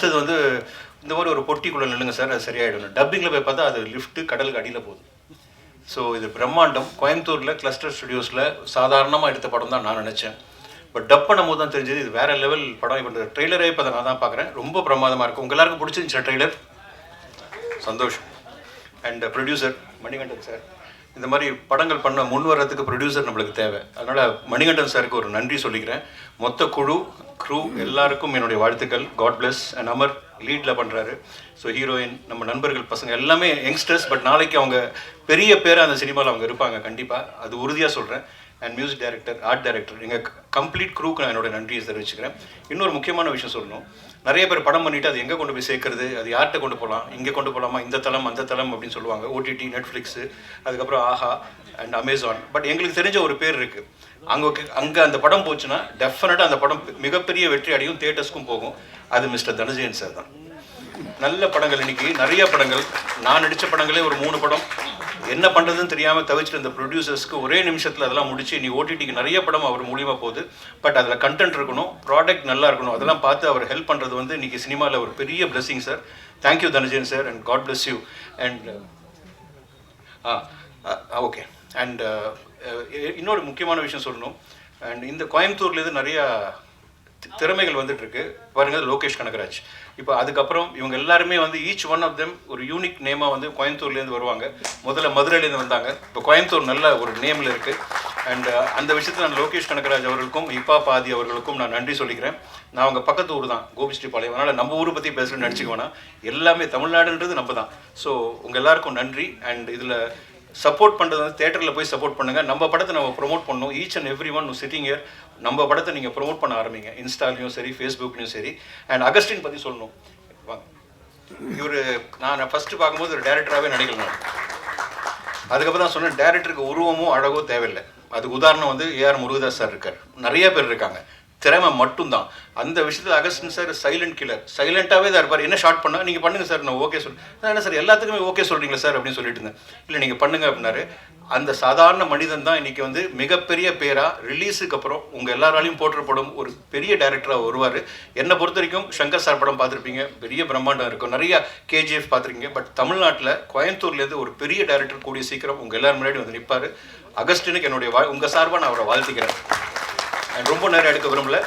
அடுத்தது வந்து இந்த மாதிரி ஒரு பொட்டிக்குள்ளே நில்லுங்க சார், அது சரியாயிடும். டப்பிங்கில் போய் பார்த்தா அது லிஃப்ட்டு கடலுக்கு அடியில் போகுது. ஸோ இது பிரம்மாண்டம். கோயம்புத்தூரில் கிளஸ்டர் ஸ்டுடியோஸில் சாதாரணமாக எடுத்த படம் தான் நான் நினச்சேன். பட் டப் பண்ணும் போது தான் தெரிஞ்சது இது வேறு லெவல் படம். இப்போ ட்ரெய்லரே இப்போ நான் தான் பார்க்குறேன், ரொம்ப பிரமாதமாக இருக்கும். உங்கள் எல்லாருக்கும் பிடிச்சிருந்துச்சு ட்ரெய்லர்? சந்தோஷம். அண்ட் ப்ரொடியூசர் மணிகண்டன் சார், இந்த மாதிரி படங்கள் பண்ண முன் வர்றதுக்கு ப்ரொடியூசர் நம்மளுக்கு தேவை. அதனால் மணிகண்டன் சாருக்கு ஒரு நன்றி சொல்லிக்கிறேன். மொத்த க்ரூ எல்லாருக்கும் என்னுடைய வாழ்த்துக்கள். God bless. அண்ட் அமர் லீடில் பண்ணுறாரு. ஸோ ஹீரோயின், நம்ம நண்பர்கள் பசங்க எல்லாமே யங்ஸ்டர்ஸ், பட் நாளைக்கு அவங்க பெரிய பேராக அந்த சினிமாவில் அவங்க இருப்பாங்க கண்டிப்பாக, அது உறுதியாக சொல்கிறேன். And music director, art director, எங்கள் கம்ப்ளீட் க்ரூக்கு நான் என்னோட நன்றியை தெரிவிச்சுக்கிறேன். இன்னொரு முக்கியமான விஷயம் சொல்லணும், நிறைய பேர் படம் பண்ணிவிட்டு அது எங்கே கொண்டு போய் சேர்க்கறது, அது யார்கிட்ட கொண்டு போகலாம், இங்கே கொண்டு போகலாமா, இந்த தளம் அந்த தளம் அப்படின்னு சொல்லுவாங்க. ஓடிடி, நெட்ஃப்ளிக்ஸு, அதுக்கப்புறம் ஆஹா அண்ட் அமேசான். பட் எங்களுக்கு தெரிஞ்ச ஒரு பேர் இருக்குது. அங்கே அந்த படம் போச்சுன்னா டெஃபினட்டாக அந்த படம் மிகப்பெரிய வெற்றி அடையும், தியேட்டர்ஸ்க்கும் போகும். அது மிஸ்டர் தனஜயன் சார் தான். நல்ல படங்கள் இன்னைக்கு நிறைய படங்கள், நான் நடித்த படங்களே ஒரு 3 படம் என்ன பண்ணுறதுன்னு தெரியாமல் தவிச்சிட்டு இந்த ப்ரொடியூசர்ஸ்க்கு ஒரே நிமிஷத்தில் அதெல்லாம் முடிச்சு நீ ஓடிடிக்கு நிறைய படம் அவர் மூலியமாக போகுது. பட் அதில் கண்டென்ட் இருக்கணும், ப்ராடக்ட் நல்லா இருக்கணும், அதெல்லாம் பார்த்து அவர் ஹெல்ப் பண்ணுறது வந்து இன்றைக்கி சினிமாவில் ஒரு பெரிய blessing sir. Thank you Dhananjayan sir, and god bless you. And okay. And இன்னொரு முக்கியமான விஷயம் சொல்லணும். அண்ட் இந்த கோயம்புத்தூர்லேருந்து நிறையா திறமைகள் வந்துட்டுருக்கு பாருங்கள். லோகேஷ் கனகராஜ், இப்போ அதுக்கப்புறம் இவங்க எல்லாருமே வந்து ஈச் ஒன் ஆஃப் தெம் ஒரு யூனிக் நேமாக வந்து கோயம்புத்தூர்லேருந்து வருவாங்க. முதல்ல மதுரையிலேருந்து வந்தாங்க, இப்போ கோயம்புத்தூர் நல்ல ஒரு நேமில் இருக்குது. அண்ட் அந்த விஷயத்தில் நான் லோகேஷ் கனகராஜ் அவர்களுக்கும் இப்பா பாதி அவர்களுக்கும் நான் நன்றி சொல்லிக்கிறேன். நான் அவங்க பக்கத்து ஊர் தான், கோபிஸ்ரீபாளையம். அதனால் நம்ம ஊரை பற்றி பேசுகிறேன்னு நினச்சிக்க வேணாம், எல்லாமே தமிழ்நாடுன்றது நம்ம தான். ஸோ உங்கள் எல்லாருக்கும் நன்றி. அண்ட் இதில் சப்போர்ட் பண்ணுறது வந்து தேட்டரில் போய் சப்போர்ட் பண்ணுங்கள். நம்ம படத்தை நம்ம ப்ரொமோட் பண்ணணும். Each and every one sitting year நம்ம படத்தை நீங்கள் ப்ரொமோட் பண்ண ஆரம்பிங்க, இன்ஸ்டாலையும் சரி, ஃபேஸ்புக்லையும் சரி. அண்ட் அகஸ்டின் பற்றி சொல்லணும். வாங்க, இவர் நான் ஃபஸ்ட்டு பார்க்கும்போது ஒரு டேரக்டராகவே நடிக்கல. நான் அதுக்கப்புறம் தான் சொன்னேன், டேரக்டருக்கு உருவமோ அழகோ தேவையில்லை. அதுக்கு உதாரணம் வந்து ஏஆர் முருகதாஸ் சார் இருக்கார், நிறைய பேர் இருக்காங்க, திறமை மட்டும்தான். அந்த விஷயத்தில் அகஸ்டின் சார் சைலண்ட் கில்லர், சைலண்ட்டாகவே தான் இருப்பார். என்ன ஷார்ட் பண்ணால் நீங்கள் பண்ணுங்கள் சார், நான் ஓகே நான் என்ன சார் எல்லாத்துக்குமே ஓகே சொல்கிறீங்களா சார் அப்படின்னு சொல்லிட்டு இருந்தேன். இல்லை நீங்கள் பண்ணுங்க அப்படின்னாரு. அந்த சாதாரண மனிதன் தான் இன்றைக்கி வந்து மிகப்பெரிய பேராக ரிலீஸுக்கு அப்புறம் உங்கள் எல்லாராலையும் போற்றப்படும் ஒரு பெரிய டைரக்டராக வருவார். என்னை பொறுத்த வரைக்கும் சங்கர் சார் படம் பார்த்துருப்பீங்க, பெரிய பிரம்மாண்டம் இருக்கும், நிறைய கேஜிஎஃப் பார்த்துருக்கீங்க. பட் தமிழ்நாட்டில் கோயம்புத்தூர்லேருந்து ஒரு பெரிய டைரக்டர் கூடிய சீக்கிரம் உங்கள் எல்லாரும் முன்னாடி வந்து நிற்பார். அகஸ்டினுக்கு என்னுடைய உங்கள் சார்பாக நான் அவரை வாழ்த்திக்கிறேன். ரொம்ப நேரம் எடுக்க விரும்பல.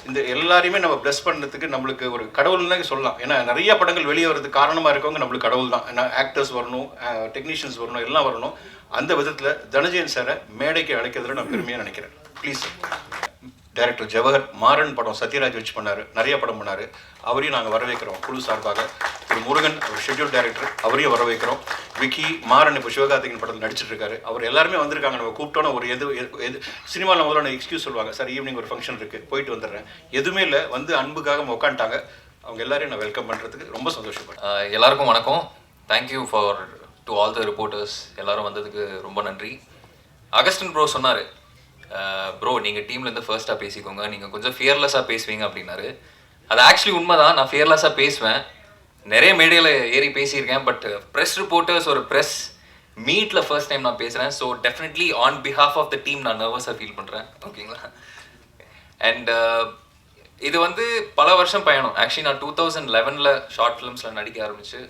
இந்த எல்லாரையுமே நம்ம ப்ளஸ் பண்ணுறதுக்கு நம்மளுக்கு ஒரு கடவுள்னு சொல்லலாம். ஏன்னா நிறைய படங்கள் வெளியே வரதுக்கு காரணமாக இருக்கவங்க நம்மளுக்கு கடவுள் தான். ஏன்னா ஆக்டர்ஸ் வரணும், டெக்னீஷியன்ஸ் வரணும், எல்லாம் வரணும். அந்த விதத்தில் தனஜயன் சாரை மேடைக்கு அழைக்கிறதுல நான் பெருமையாக நினைக்கிறேன். ப்ளீஸ். டைரக்டர் ஜவஹர் மாறன் படம் சத்யராஜ் வச்சு பண்ணார், நிறைய படம் பண்ணார். அவரையும் நாங்கள் வரவேற்கிறோம் குழு சார்பாக. திரு முருகன் ஒரு ஷெட்யூல் டைரக்டர், அவரையும் வரவேற்கிறோம். விக்கி மாறன் இப்போ சிவகார்த்திகன் படத்தில் நடிச்சிட்டு இருக்காரு. அவர் எல்லாருமே வந்திருக்காங்க. நம்ம கூப்பிட்டோன்னா ஒரு எது சினிமாவில் முதல்ல எக்ஸ்கியூஸ் சொல்லுவாங்க, சார் ஈவினிங் ஒரு ஃபங்க்ஷன் இருக்குது போயிட்டு வந்துடுறேன், எதுவுமே இல்லை, வந்து அன்புக்காக உட்காந்துட்டாங்க. அவங்க எல்லாரையும் நான் வெல்கம் பண்ணுறதுக்கு ரொம்ப சந்தோஷப்படுறேன். எல்லாருக்கும் வணக்கம். Thank you for to all the reporters, எல்லாரும் வந்ததுக்கு ரொம்ப நன்றி. அகஸ்டின் ப்ரோ சொன்னார், ப்ரோ நீங்கள் டீம்லேருந்து ஃபர்ஸ்ட்டாக பேசிக்கோங்க, நீங்கள் கொஞ்சம் ஃபியர்லெஸ்ஸாக பேசுவீங்க அப்படின்னாரு. அது ஆக்சுவலி உண்மை தான், நான் ஃபியர்லெஸ்ஸாக பேசுவேன், நிறைய மேடையில் ஏறி பேசியிருக்கேன். பட் ப்ரெஸ் ரிப்போர்ட்டர்ஸ் ஒரு ப்ரெஸ் மீட்டில் ஃபர்ஸ்ட் டைம் நான் பேசுகிறேன். So definitely on behalf of the team நான் நர்வஸாக ஃபீல் பண்ணுறேன். ஓகேங்களா? அண்ட் இது வந்து பல வருஷம் பயணம். ஆக்சுவலி நான் 2011 ஷார்ட் ஃபிலிம்ஸில் நடிக்க ஆரம்பிச்சு,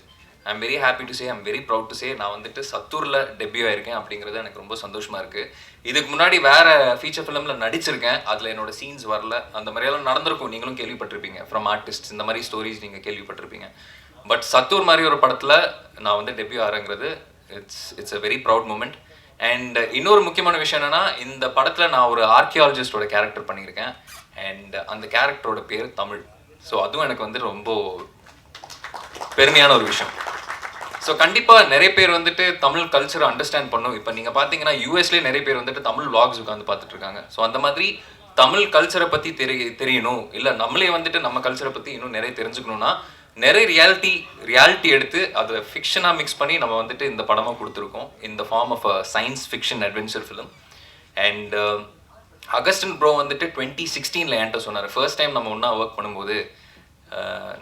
I am very happy to say, I am very proud to say, நான் வந்துட்டு சத்தூரில் டெபியூ ஆயிருக்கேன். அப்படிங்கிறது எனக்கு ரொம்ப சந்தோஷமாக இருக்குது. இதுக்கு முன்னாடி வேறு ஃபீச்சர் ஃபிலிமில் நடிச்சிருக்கேன், அதில் என்னோடய சீன்ஸ் வரல. அந்த மாதிரியெல்லாம் நடந்திருக்கும், நீங்களும் கேள்விப்பட்டிருப்பீங்க. ஃப்ரம் ஆர்டிஸ்ட் இந்த மாதிரி ஸ்டோரிஸ் நீங்கள் கேள்விப்பட்டிருப்பீங்க. பட் சத்தூர் மாதிரி ஒரு படத்தில் நான் வந்து டெபியூ ஆகிறேங்கிறது it's a very proud moment. And இன்னொரு முக்கியமான விஷயம் என்னென்னா, இந்த படத்தில் நான் ஒரு ஆர்கியாலஜிஸ்டோட கேரக்டர் பண்ணியிருக்கேன். அண்ட் அந்த கேரக்டரோட பேர் தமிழ். ஸோ அதுவும் எனக்கு வந்து ரொம்ப பெருமையான ஒரு விஷயம். ஸோ கண்டிப்பாக நிறைய பேர் வந்துட்டு தமிழ் கல்ச்சரை அண்டர்ஸ்டாண்ட் பண்ணும். இப்போ நீங்கள் பார்த்தீங்கன்னா யூஎஸ்லேயே நிறைய பேர் வந்துட்டு தமிழ் vlogs உட்காந்து பார்த்துட்டு இருக்காங்க. ஸோ அந்த மாதிரி தமிழ் கல்ச்சரை பற்றி தெரியணும், இல்லை நம்மளே வந்துட்டு நம்ம கல்ச்சரை பற்றி இன்னும் நிறைய தெரிஞ்சுக்கணுன்னா நிறைய ரியாலிட்டி எடுத்து அதை ஃபிக்ஷனாக மிக்ஸ் பண்ணி நம்ம வந்துட்டு இந்த படமாக கொடுத்துருக்கோம், இந்த form of a science fiction adventure film. And Augustine bro வந்துட்டு 2016 என்கிட்ட சொன்னார், ஃபர்ஸ்ட் டைம் நம்ம ஒன்றா ஒர்க் பண்ணும்போது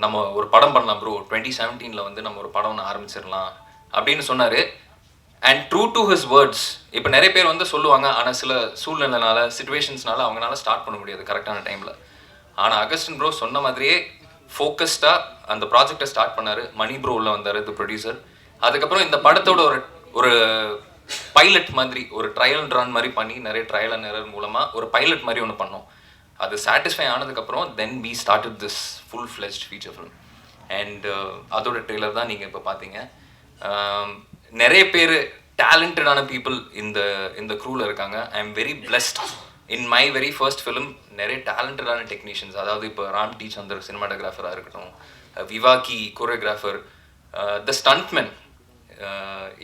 நம்ம ஒரு படம் பண்ணலாம் ப்ரோ, 2017 வந்து நம்ம ஒரு படம் ஆரம்பிச்சிடலாம் அப்படின்னு சொன்னார். And true to his words. இப்போ நிறைய பேர் வந்து சொல்லுவாங்க, ஆனால் சில சூழ்நிலைனால சிச்சுவேஷன்ஸ்னால அவங்களால ஸ்டார்ட் பண்ண முடியாது கரெக்டான டைமில். ஆனால் அகஸ்டின் ப்ரோ சொன்ன மாதிரியே ஃபோக்கஸ்டாக அந்த ப்ராஜெக்டை ஸ்டார்ட் பண்ணார். மணி ப்ரோ உள்ள வந்தார், தி ப்ரொடியூசர். அதுக்கப்புறம் இந்த படத்தோட ஒரு பைலட் மாதிரி, ஒரு ட்ரையல் அண்ட் ரன் மாதிரி பண்ணி, நிறைய ட்ரையல் அண்ட் எரர் மூலமாக ஒரு பைலட் மாதிரி ஒன்று பண்ணோம். அது சாட்டிஸ்ஃபை ஆனதுக்கப்புறம் then we started this full fledged feature film. And அதோட ட்ரெய்லர் தான் நீங்கள் இப்போ பார்த்தீங்க. நிறைய பேர் டேலண்டடான பீப்புள் இந்த க்ரூவில் இருக்காங்க. I am very blessed. In my very first film நிறைய டேலண்டடான டெக்னீஷியன்ஸ், அதாவது இப்போ ராம் டி சந்தர் சினிமாட்டோகிராஃபராக இருக்கட்டும், விவாக்கி கோரியோகிராஃபர், த ஸ்டண்ட்மென்.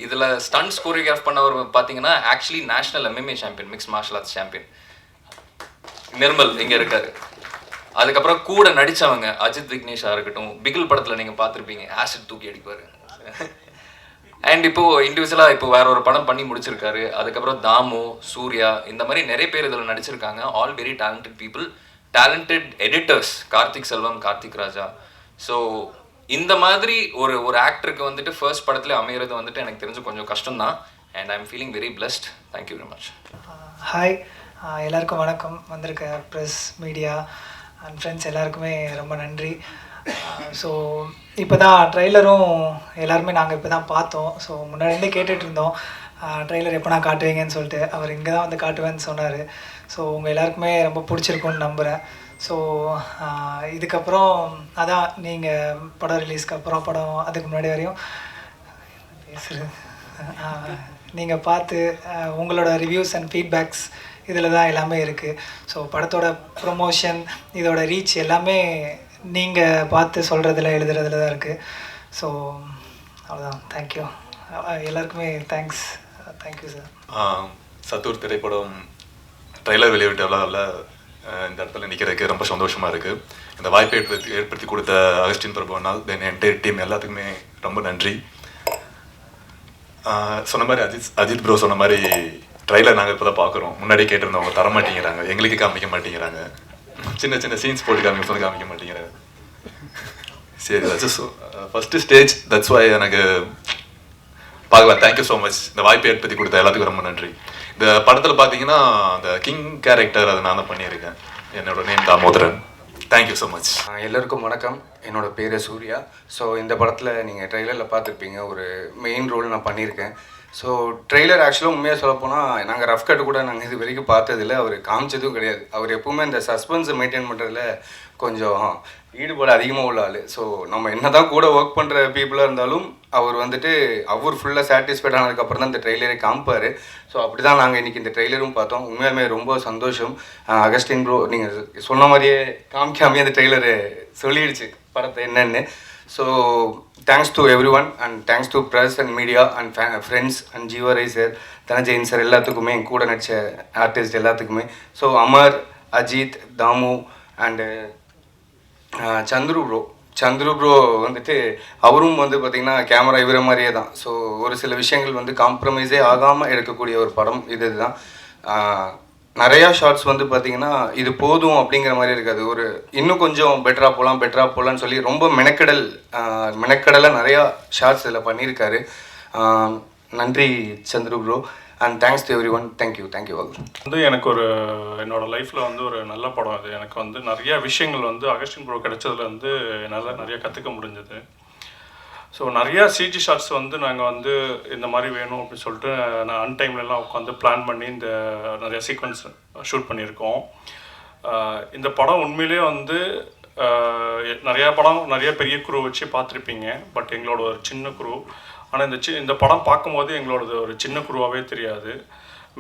இதில் ஸ்டண்ட்ஸ் கோரியோகிராஃப் பண்ணவர் பார்த்தீங்கன்னா actually national MMA champion, mix martial arts champion Nirmal இங்கே இருக்காரு. அதுக்கப்புறம் கூட நடித்தவங்க அஜித் விக்னேஷாக இருக்கட்டும், பிகில் படத்தில் நீங்கள் பார்த்துருப்பீங்க, ஆசிட் தூக்கி அடிப்பார். அண்ட் இப்போது இண்டிவிஜுவலாக இப்போ வேற ஒரு படம் பண்ணி முடிச்சிருக்காரு. அதுக்கப்புறம் தாமு, சூர்யா, இந்த மாதிரி நிறைய பேர் இதில் நடிச்சிருக்காங்க. All very talented people, talented editors, Karthik Selvam, Karthik Raja. So இந்த மாதிரி ஒரு ஆக்டருக்கு வந்துட்டு ஃபர்ஸ்ட் படத்தில் அமைகிறது வந்துட்டு எனக்கு தெரிஞ்சு கொஞ்சம் கஷ்டம்தான். And I am feeling very blessed. Thank you very much. Hi, எல்லாருக்கும் வணக்கம். வந்திருக்க ப்ரெஸ், மீடியா அண்ட் ஃப்ரெண்ட்ஸ் எல்லாருக்குமே ரொம்ப நன்றி. ஸோ இப்போ தான் ட்ரெய்லரும் எல்லாருமே நாங்கள் இப்போ தான் பார்த்தோம். ஸோ முன்னாடியே கேட்டுட்டு இருந்தோம் ட்ரெய்லர் எப்போ நான் காட்டுவீங்கன்னு சொல்லிட்டு. அவர் இங்கே தான் வந்து காட்டுவேன்னு சொன்னார். ஸோ உங்கள் எல்லாருக்குமே ரொம்ப பிடிச்சிருக்குன்னு நம்புகிறேன். ஸோ இதுக்கப்புறம் அதான் நீங்கள் படம் ரிலீஸ்க்கு அப்புறம் படம் அதுக்கு முன்னாடி வரையும் பேசுகிறது நீங்கள் பார்த்து உங்களோட ரிவ்யூஸ் அண்ட் ஃபீட்பேக்ஸ் இதில் தான் எல்லாமே இருக்குது. ஸோ படத்தோட ப்ரொமோஷன், இதோட ரீச் எல்லாமே நீங்கள் பார்த்து சொல்கிறதுல எழுதுறதுல தான் இருக்குது. ஸோ அவ்வளோதான். தேங்க்யூ எல்லாருக்குமே. Thank you sir. சத்தூர் திரைப்படம் ட்ரெய்லர் வெளியிட்டவளால் இந்த இடத்துல நிற்கிறதுக்கு ரொம்ப சந்தோஷமாக இருக்குது. இந்த வாய்ப்பை ஏற்படுத்தி கொடுத்த அகஸ்டின் பிரபுனால் தென் என்டையர் டீம் எல்லாத்துக்குமே ரொம்ப நன்றி. சொன்ன மாதிரி அஜித் ப்ரோ சொன்ன மாதிரி ட்ரெய்லர் நாங்கள் இப்போ தான் பார்க்குறோம். முன்னாடியே கேட்டிருந்தோம், அவங்க தர மாட்டேங்கிறாங்க, எங்களுக்கு காமிக்க மாட்டேங்கிறாங்க, சின்ன சின்ன சீன்ஸ் போட்டு காமிக்க மாட்டேங்கிறாங்க. சரி, that's first stage, that's why எனக்கு பார்க்கலாம். Thank you so much. இந்த வாய்ப்பை ஏற்படுத்தி கொடுத்த எல்லாத்துக்கும் ரொம்ப நன்றி. இந்த படத்தில் பார்த்தீங்கன்னா அந்த கிங் கேரக்டர் அதை நான் தான் பண்ணியிருக்கேன். என்னோட name Damodaran. Thank you so much. எல்லோருக்கும் வணக்கம். என்னோட பேர் சூர்யா. ஸோ இந்த படத்தில் நீங்கள் ட்ரெய்லரில் பார்த்துருப்பீங்க, ஒரு மெயின் ரோல் நான் பண்ணியிருக்கேன். ஸோ ட்ரெய்லர் ஆக்சுவலாக உண்மையாக சொல்லப்போனால் நாங்கள் ரஃப் கட்டு கூட நாங்கள் இது வரைக்கும் பார்த்ததில்ல, அவர் காமிச்சதும் கிடையாது. அவர் எப்பவுமே இந்த சஸ்பென்ஸை மெயின்டைன் பண்ணுறதுல கொஞ்சம் ஈடுபாடு அதிகமாக உள்ள ஆள். ஸோ நம்ம என்ன தான் கூட ஒர்க் பண்ணுற பீப்புளாக இருந்தாலும் அவர் வந்துட்டு அவர் ஃபுல்லாக சாட்டிஸ்ஃபைட் ஆனதுக்கப்புறம் தான் இந்த ட்ரெய்லரை காமிப்பார். ஸோ அப்படி தான் நாங்கள் இன்றைக்கி இந்த ட்ரெய்லரும் பார்த்தோம். உண்மையாலுமே ரொம்ப சந்தோஷம். அகஸ்டின் ப்ரோ நீங்கள் சொன்ன மாதிரியே காமிக்காமே அந்த ட்ரெய்லரு சொல்லிடுச்சு படத்தை என்னென்னு. So thanks to every one and thanks to press and media and friends and ஜீவரை சார், தனஜெயின் சார், எல்லாத்துக்குமே என் கூட நடித்த ஆர்டிஸ்ட் எல்லாத்துக்குமே. So Amar, Ajith, Thamu and Chandru bro வந்துட்டு அவரும் வந்து பார்த்திங்கன்னா கேமரா இவர மாதிரியே தான். ஸோ ஒரு சில விஷயங்கள் வந்து காம்ப்ரமைஸே ஆகாமல் எடுக்கக்கூடிய ஒரு படம் இது தான். நிறையா ஷார்ட்ஸ் வந்து பார்த்திங்கன்னா இது போதும் அப்படிங்கிற மாதிரி இருக்காது, ஒரு இன்னும் கொஞ்சம் பெட்டராக போகலான்னு சொல்லி ரொம்ப மெனக்கடலாக நிறையா ஷார்ட்ஸ் இதில் பண்ணியிருக்காரு. நன்றி Chandru bro and thanks to every one. Thank you all. வந்து எனக்கு என்னோடய லைஃப்பில் வந்து ஒரு நல்ல படம் அது. எனக்கு வந்து நிறையா விஷயங்கள் வந்து அகஸ்டின் ப்ரோ கிடைச்சதுல வந்து என்னால் நிறையா கற்றுக்க முடிஞ்சது. ஸோ நிறையா சிஜி ஷாட்ஸ் வந்து நாங்கள் வந்து இந்த மாதிரி வேணும் அப்படின்னு சொல்லிட்டு நான் அன்டைம்லலாம் உட்காந்து பிளான் பண்ணி இந்த நிறையா சீக்வன்ஸ் ஷூட் பண்ணியிருக்கோம். இந்த படம் உண்மையிலே வந்து நிறைய பெரிய குரூ வச்சு பார்த்துருப்பீங்க. பட் எங்களோட ஒரு சின்ன குரூ. ஆனால் இந்த படம் பார்க்கும்போது எங்களோடது ஒரு சின்ன குரூவாகவே தெரியாது.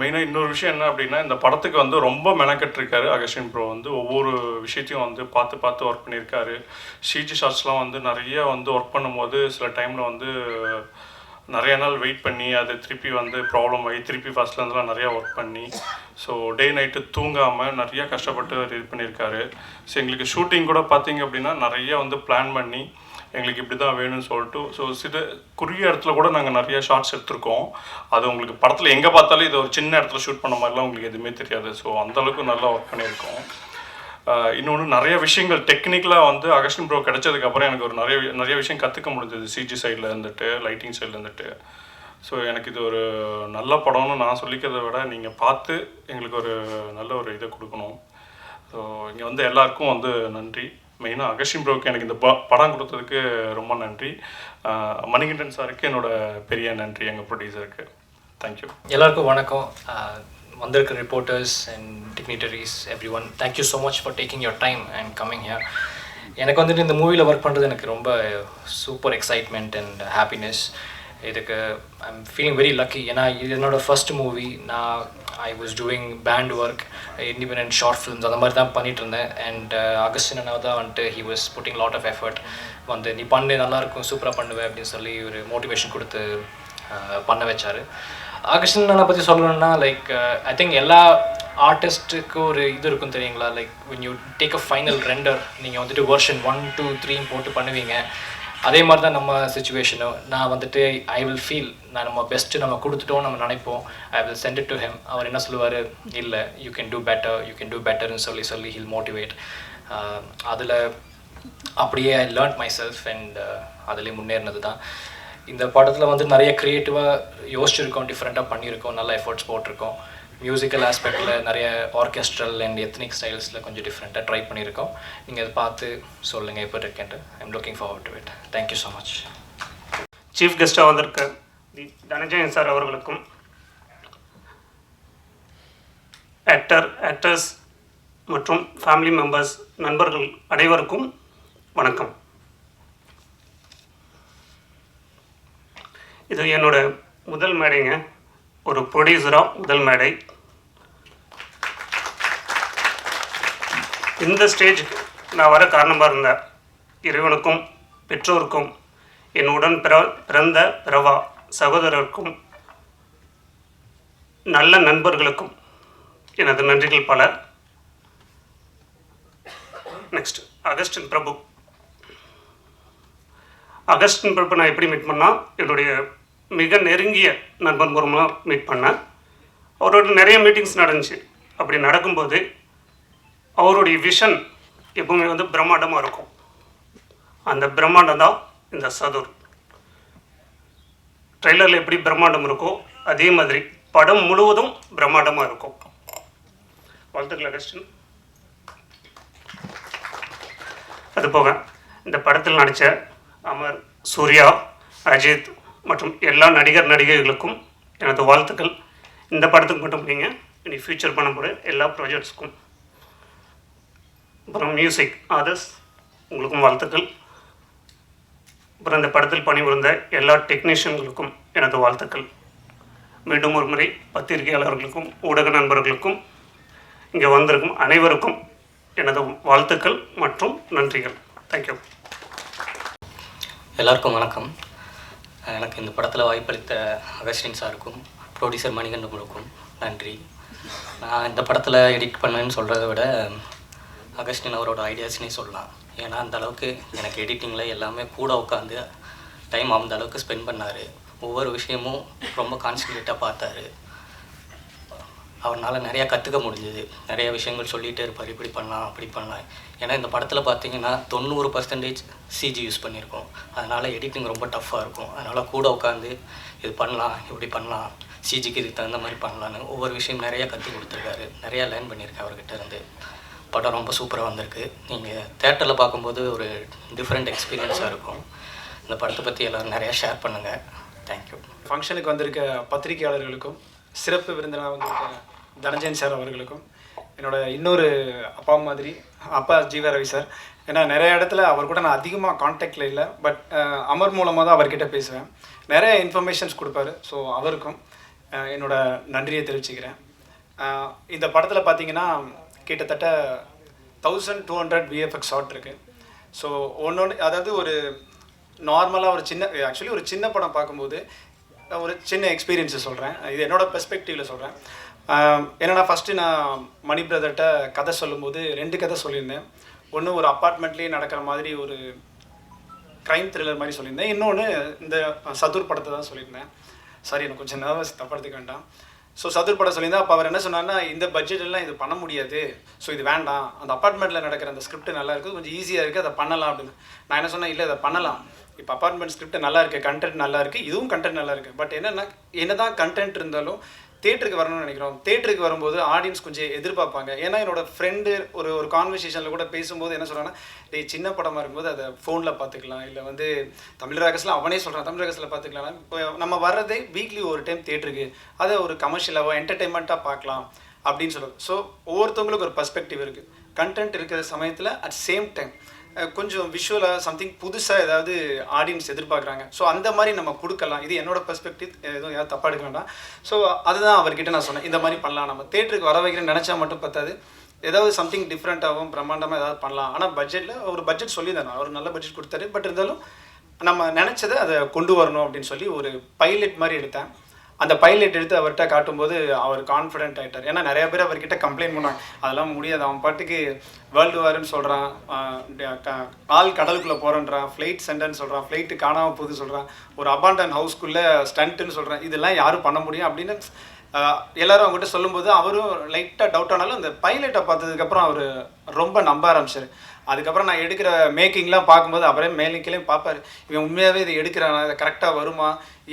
மெயினாக இன்னொரு விஷயம் என்ன அப்படின்னா, இந்த படத்துக்கு வந்து ரொம்ப மெனக்கெட்டிருக்காரு அகஸ்டின் ப்ரோ. வந்து ஒவ்வொரு விஷயத்தையும் வந்து பார்த்து ஒர்க் பண்ணியிருக்காரு. சிஜி ஷாட்ஸ்லாம் வந்து நிறைய வந்து ஒர்க் பண்ணும்போது சில டைமில் வந்து நிறைய நாள் வெயிட் பண்ணி அது திருப்பி வந்து ப்ராப்ளம் ஆகி திருப்பி ஃபஸ்ட்லேருந்துலாம் நிறையா ஒர்க் பண்ணி ஸோ டே நைட்டு தூங்காமல் நிறையா கஷ்டப்பட்டு இது பண்ணியிருக்காரு. ஸோ எங்களுக்கு ஷூட்டிங் கூட பார்த்திங்க அப்படின்னா நிறைய வந்து பிளான் பண்ணி எங்களுக்கு இப்படி தான் வேணும்னு சொல்லிட்டு ஸோ குறுகிய இடத்துல கூட நாங்கள் நிறைய ஷார்ட்ஸ் எடுத்திருக்கோம். அது உங்களுக்கு படத்தில் எங்கே பார்த்தாலும் இது ஒரு சின்ன இடத்துல ஷூட் பண்ண மாதிரிலாம் உங்களுக்கு எதுவுமே தெரியாது. ஸோ அந்தளவுக்கு நல்லா ஒர்க் பண்ணியிருக்கோம். இன்னொன்று நிறைய விஷயங்கள் டெக்னிக்கலாக வந்து அகஸ்டின் ப்ரோ கிடைச்சதுக்கப்புறம் எனக்கு ஒரு நிறைய விஷயம் கற்றுக்க முடிஞ்சது சிஜி சைடில் இருந்துட்டு, லைட்டிங் சைடில் இருந்துட்டு. ஸோ எனக்கு இது ஒரு நல்ல படம்னு நான் சொல்லிக்கிறத விட நீங்கள் பார்த்து எங்களுக்கு ஒரு நல்ல ஒரு இதை கொடுக்கணும். ஸோ இங்கே வந்து எல்லாருக்கும் வந்து நன்றி. மெயினாக அகஸ்டின் ப்ரோக்கு எனக்கு இந்த படம் கொடுத்ததுக்கு ரொம்ப நன்றி. மணிகண்டன் சாருக்கு என்னோட பெரிய நன்றி, எங்கள் ப்ரொடியூசருக்கு. தேங்க்யூ. எல்லாருக்கும் வணக்கம். வந்திருக்க reporters and dignitaries every one, thank you so much for taking your time and coming here. எனக்கு வந்துட்டு இந்த மூவியில் ஒர்க் பண்ணுறது எனக்கு ரொம்ப சூப்பர் எக்ஸைட்மெண்ட் அண்ட் ஹாப்பினஸ். இதுக்கு I am feeling very lucky. ஏன்னா இது என்னோடய ஃபர்ஸ்ட் மூவி. நான் I was doing band work, independent short films அந்த மாதிரி தான் பண்ணிகிட்டு இருந்தேன். அண்ட் அகஸ்டின் அண்ணா தான் வந்துட்டு he was putting lot of effort. வந்து நீ பண்ணு, நல்லாயிருக்கும், சூப்பராக பண்ணுவேன் அப்படின்னு சொல்லி ஒரு மோட்டிவேஷன் கொடுத்து பண்ண வச்சார். அகஸ்டின் அண்ணா பற்றி சொல்லணுன்னா லைக் ஐ திங்க் எல்லா ஆர்டிஸ்ட்டுக்கு ஒரு இது இருக்கும் தெரியுங்களா, like when you take a final render, நீங்கள் வந்துட்டு வெர்ஷன் 1, 2, 3 போட்டு பண்ணுவீங்க. அதே மாதிரி தான் நம்ம சுச்சுவேஷனும். நான் வந்துட்டு ஐ வில் ஃபீல் நான் நம்ம பெஸ்ட்டு நம்ம கொடுத்துட்டோம் நம்ம நினைப்போம். I will send it to him. அவர் என்ன சொல்லுவார், இல்லை யூ கேன் டூ பெட்டர்னு சொல்லி ஹில் மோட்டிவேட். அதில் அப்படியே I learned myself and அதுலேயே முன்னேறினது தான். இந்த படத்தில் வந்து நிறைய க்ரியேட்டிவாக யோசிச்சிருக்கோம், டிஃப்ரெண்ட்டாக பண்ணியிருக்கோம், நல்ல எஃபர்ட்ஸ் போட்டிருக்கோம். மியூசிக்கல் ஆஸ்பெக்டில் நிறைய ஆர்கெஸ்ட்ரல் அண்ட் எத்னிக் ஸ்டைல்ஸில் கொஞ்சம் டிஃப்ரெண்ட்டாக ட்ரை பண்ணியிருக்கோம். நீங்கள் அதை பார்த்து சொல்லுங்கள் எப்படி இருக்கேன்ட்டு. I am looking forward to it. Thank you so much. Chief கெஸ்ட்டாக வந்திருக்க தனஞ்சயன் சார் அவர்களுக்கும், ஆக்டர்ஸ் மற்றும் ஃபேமிலி மெம்பர்ஸ், நண்பர்கள் அனைவருக்கும் வணக்கம். இது என்னோட முதல் மேடைங்க, ஒரு ப்ரொடியூசராக முதல் மேடை. இந்த ஸ்டேஜுக்கு நான் வர காரணமாக இருந்த இறைவனுக்கும், பெற்றோருக்கும், என்னுடன் பிறந்த பிறவா சகோதரருக்கும், நல்ல நண்பர்களுக்கும் எனது நன்றிகள் பல. நெக்ஸ்ட் அகஸ்டின் பிரபு. அகஸ்டின் பிரபு நான் எப்படி மீட் பண்ணால், என்னுடைய மிக நெருங்கிய நண்பன் மூலமாக மீட் பண்ணேன். அவரோட நிறைய மீட்டிங்ஸ் நடந்துச்சு. அப்படி நடக்கும்போது அவருடைய விஷன் எப்பவுமே வந்து பிரம்மாண்டமாக இருக்கும். அந்த பிரம்மாண்டம் தான் இந்த சதுர். ட்ரெய்லரில் எப்படி பிரம்மாண்டம் இருக்கோ அதே மாதிரி படம் முழுவதும் பிரம்மாண்டமாக இருக்கும். வாழ்த்துக்கள் அகஸ்டின். அது போக இந்த படத்தில் நடித்த அமர், சூர்யா, அஜித் மற்றும் எல்லா நடிகர்களுக்கும் எனது வாழ்த்துக்கள். இந்த படத்துக்கு மட்டும் இல்லைங்க, இனி ஃபியூச்சர் பண்ண போகிற எல்லா ப்ராஜெக்ட்ஸுக்கும். அப்புறம் மியூசிக் ஆதர்ஸ், உங்களுக்கும் வாழ்த்துக்கள். அப்புறம் இந்த படத்தில் பணிபுரிந்த எல்லா டெக்னீஷியன்களுக்கும் எனது வாழ்த்துக்கள். மீண்டும் ஒரு முறை பத்திரிகையாளர்களுக்கும் ஊடக நண்பர்களுக்கும் இங்கே வந்திருக்கும் அனைவருக்கும் எனது வாழ்த்துக்கள் மற்றும் நன்றிகள். தேங்க்யூ. எல்லாருக்கும் வணக்கம். எனக்கு இந்த படத்தில் வாய்ப்பளித்த அகஸ்டின் சாருக்கும் ப்ரொடியூசர் மணிகண்டனுக்கும் நன்றி. நான் இந்த படத்தில் எடிட் பண்ணேன்னு சொல்கிறத விட அகஸ்டின் அவரோட ஐடியாஸ்னே சொல்லலாம். ஏன்னா அந்த அளவுக்கு எனக்கு எடிட்டிங்கில் எல்லாமே கூட உட்காந்து டைம் அந்த அளவுக்கு ஸ்பெண்ட் பண்ணார். ஒவ்வொரு விஷயமும் ரொம்ப கான்சன்ட்ரேட்டாக பார்த்தாரு. அவரால் நிறையா கற்றுக்க முடிஞ்சுது. நிறைய விஷயங்கள் சொல்லிகிட்டே இருப்பார், இப்படி பண்ணலாம் அப்படி பண்ணலாம். ஏன்னா இந்த படத்தில் பார்த்தீங்கன்னா 90% சிஜி யூஸ் பண்ணியிருக்கோம். அதனால் எடிட்டிங் ரொம்ப டஃப்பாக இருக்கும். அதனால் கூட உட்காந்து இது பண்ணலாம், இப்படி பண்ணலாம், சிஜிக்கு இதுக்கு தகுந்த மாதிரி பண்ணலான்னு ஒவ்வொரு விஷயம் நிறையா கற்றுக் கொடுத்துருக்காரு. நிறையா லேர்ன் பண்ணியிருக்கேன் அவர்கிட்ட இருந்து. படம் ரொம்ப சூப்பராக வந்திருக்கு. நீங்கள் தேட்டரில் பார்க்கும்போது ஒரு டிஃப்ரெண்ட் எக்ஸ்பீரியன்ஸாக இருக்கும். இந்த படத்தை பற்றி எல்லோரும் நிறையா ஷேர் பண்ணுங்கள். தேங்க்யூ. ஃபங்க்ஷனுக்கு வந்திருக்க பத்திரிகையாளர்களுக்கும், சிறப்பு விருந்தினராக வந்திருக்க தனஞ்சயன் சார் அவர்களுக்கும், என்னோட இன்னொரு அப்பா மாதிரி அப்பா ஜீவா ரவி சார். ஏன்னா நிறைய இடத்துல அவர் கூட நான் அதிகமாக கான்டாக்டில் இல்லை, பட் அமர் மூலமாக தான் அவர்கிட்ட பேசுவேன். நிறைய இன்ஃபர்மேஷன்ஸ் கொடுப்பாரு. ஸோ அவருக்கும் என்னோட நன்றியை தெரிவிச்சுக்கிறேன். இந்த படத்தில் பார்த்தீங்கன்னா கிட்டத்தட்ட 1200 விஎஃப்எக்ஸ் ஷாட் இருக்குது. ஸோ ஒன்று, அதாவது ஒரு நார்மலாக ஒரு சின்ன படம் பார்க்கும்போது ஒரு சின்ன எக்ஸ்பீரியன்ஸை சொல்கிறேன். இது என்னோடய பெர்ஸ்பெக்டிவில் சொல்கிறேன். என்னென்னா ஃபஸ்ட்டு நான் மணி பிரதர்கிட்ட கதை சொல்லும்போது 2 கதை சொல்லியிருந்தேன். ஒன்று ஒரு அப்பார்ட்மெண்ட்லேயே நடக்கிற மாதிரி ஒரு க்ரைம் த்ரில்லர் மாதிரி சொல்லியிருந்தேன். இன்னொன்று இந்த சதுர் படத்தை தான் சொல்லியிருந்தேன். சாரி, எனக்கு கொஞ்சம் நர்வஸ், தப்படுத்துக்க வேண்டாம். ஸோ சதுர் படம் சொல்லியிருந்தேன். அப்போ அவர் என்ன சொன்னார்னா, இந்த பட்ஜெட்டெல்லாம் இது பண்ண முடியாது, ஸோ இது வேண்டாம், அந்த அப்பார்ட்மெண்ட்டில் நடக்கிற அந்த ஸ்கிரிப்ட் நல்லா இருக்குது, கொஞ்சம் ஈஸியாக இருக்குது, அதை பண்ணலாம் அப்படின்னு. நான் என்ன சொன்னேன், இல்லை அதை பண்ணலாம், இப்போ அப்பார்ட்மெண்ட் ஸ்கிரிப்ட் நல்லா இருக்குது, கண்டென்ட் நல்லா இருக்குது, இதுவும் கண்டென்ட் நல்லா இருக்குது. பட் என்ன தான் கண்டென்ட் இருந்தாலும் தேட்டருக்கு வரணும்னு நினைக்கிறோம். தேட்டருக்கு வரும்போது ஆடியன்ஸ் கொஞ்சம் எதிர்பார்ப்பாங்க. ஏன்னா என்னோட ஃப்ரெண்டு ஒரு கான்வர்சேஷனில் கூட பேசும்போது என்ன சொல்கிறாங்கன்னா, டேய் சின்ன படமாக இருக்கும்போது அதை ஃபோனில் பார்த்துக்கலாம், இல்லை வந்து தமிழ் ராகஸில் அவனே சொல்கிறான் தமிழ் ராகஸில் பார்த்துக்கலாம். இப்போ நம்ம வர்றதே வீக்லி ஒரு டைம் தேட்டருக்கு, அதை ஒரு கமர்ஷியலாவோ என்டர்டெயின்மெண்ட்டாக பார்க்கலாம் அப்படின்னு சொல்லுது. ஸோ ஒவ்வொருத்தவங்களுக்கு ஒரு பர்ஸ்பெக்டிவ் இருக்குது. கண்டென்ட் இருக்கிற சமயத்தில் அட் சேம் டைம் கொஞ்சம் விஷுவலாக சம்திங் புதுசாக ஏதாவது ஆடியன்ஸ் எதிர்பார்க்குறாங்க. ஸோ அந்த மாதிரி நம்ம கொடுக்கலாம். இது என்னோட பெர்ஸ்பெக்டிவ், எதுவும் யாரும் தப்பாக எடுக்க வேண்டாம். ஸோ அதுதான் அவர்கிட்ட நான் சொன்னேன், இந்த மாதிரி பண்ணலாம், நம்ம தேட்டருக்கு வர வைக்கிறேன்னு நினச்சா மட்டும் பத்தாது, ஏதாவது சம்திங் டிஃப்ரெண்ட்டாகவும் பிரம்மாண்டமாக ஏதாவது பண்ணலாம். ஆனால் பட்ஜெட்டில் ஒரு பட்ஜெட் சொல்லியிருந்தேன், அவர் நல்ல பட்ஜெட் கொடுத்தாரு. பட் இருந்தாலும் நம்ம நினச்சதை அதை கொண்டு வரணும் அப்படின்னு சொல்லி ஒரு பைலட் மாதிரி எடுத்தேன். அந்த பைலட் எடுத்து அவர்கிட்ட காட்டும்போது அவர் கான்ஃபிடென்ட் ஆகிட்டார். ஏன்னா நிறைய பேர் அவர்கிட்ட கம்ப்ளைண்ட் பண்ணாங்க, அதெல்லாம் முடியாது, அவன் பாட்டுக்கு வேர்ல்டு வார்னு சொல்கிறான், ஆள் கடலுக்குள்ளே போகிறேன்றான், ஃப்ளைட் சென்டர்னு சொல்கிறான், ஃப்ளைட்டு காணாமல் போகுது சொல்கிறான், ஒரு அபாண்டன் ஹவுஸ்க்குள்ளே ஸ்டண்ட்டுன்னு சொல்கிறான், இதெல்லாம் யாரும் பண்ண முடியும் அப்படின்னு எல்லோரும் அவங்ககிட்ட சொல்லும்போது அவரும் லைட்டாக டவுட் ஆனாலும் அந்த பைலட்டை பார்த்ததுக்கப்புறம் அவர் ரொம்ப நம்ப ஆரம்பிச்சார். அதுக்கப்புறம் நான் எடுக்கிற மேக்கிங்லாம் பார்க்கும்போது அவரே மேலிங்கிலையும் பார்ப்பார், இவன் உண்மையாகவே இதை எடுக்கிறானா, இதை கரெக்டாக வருமா,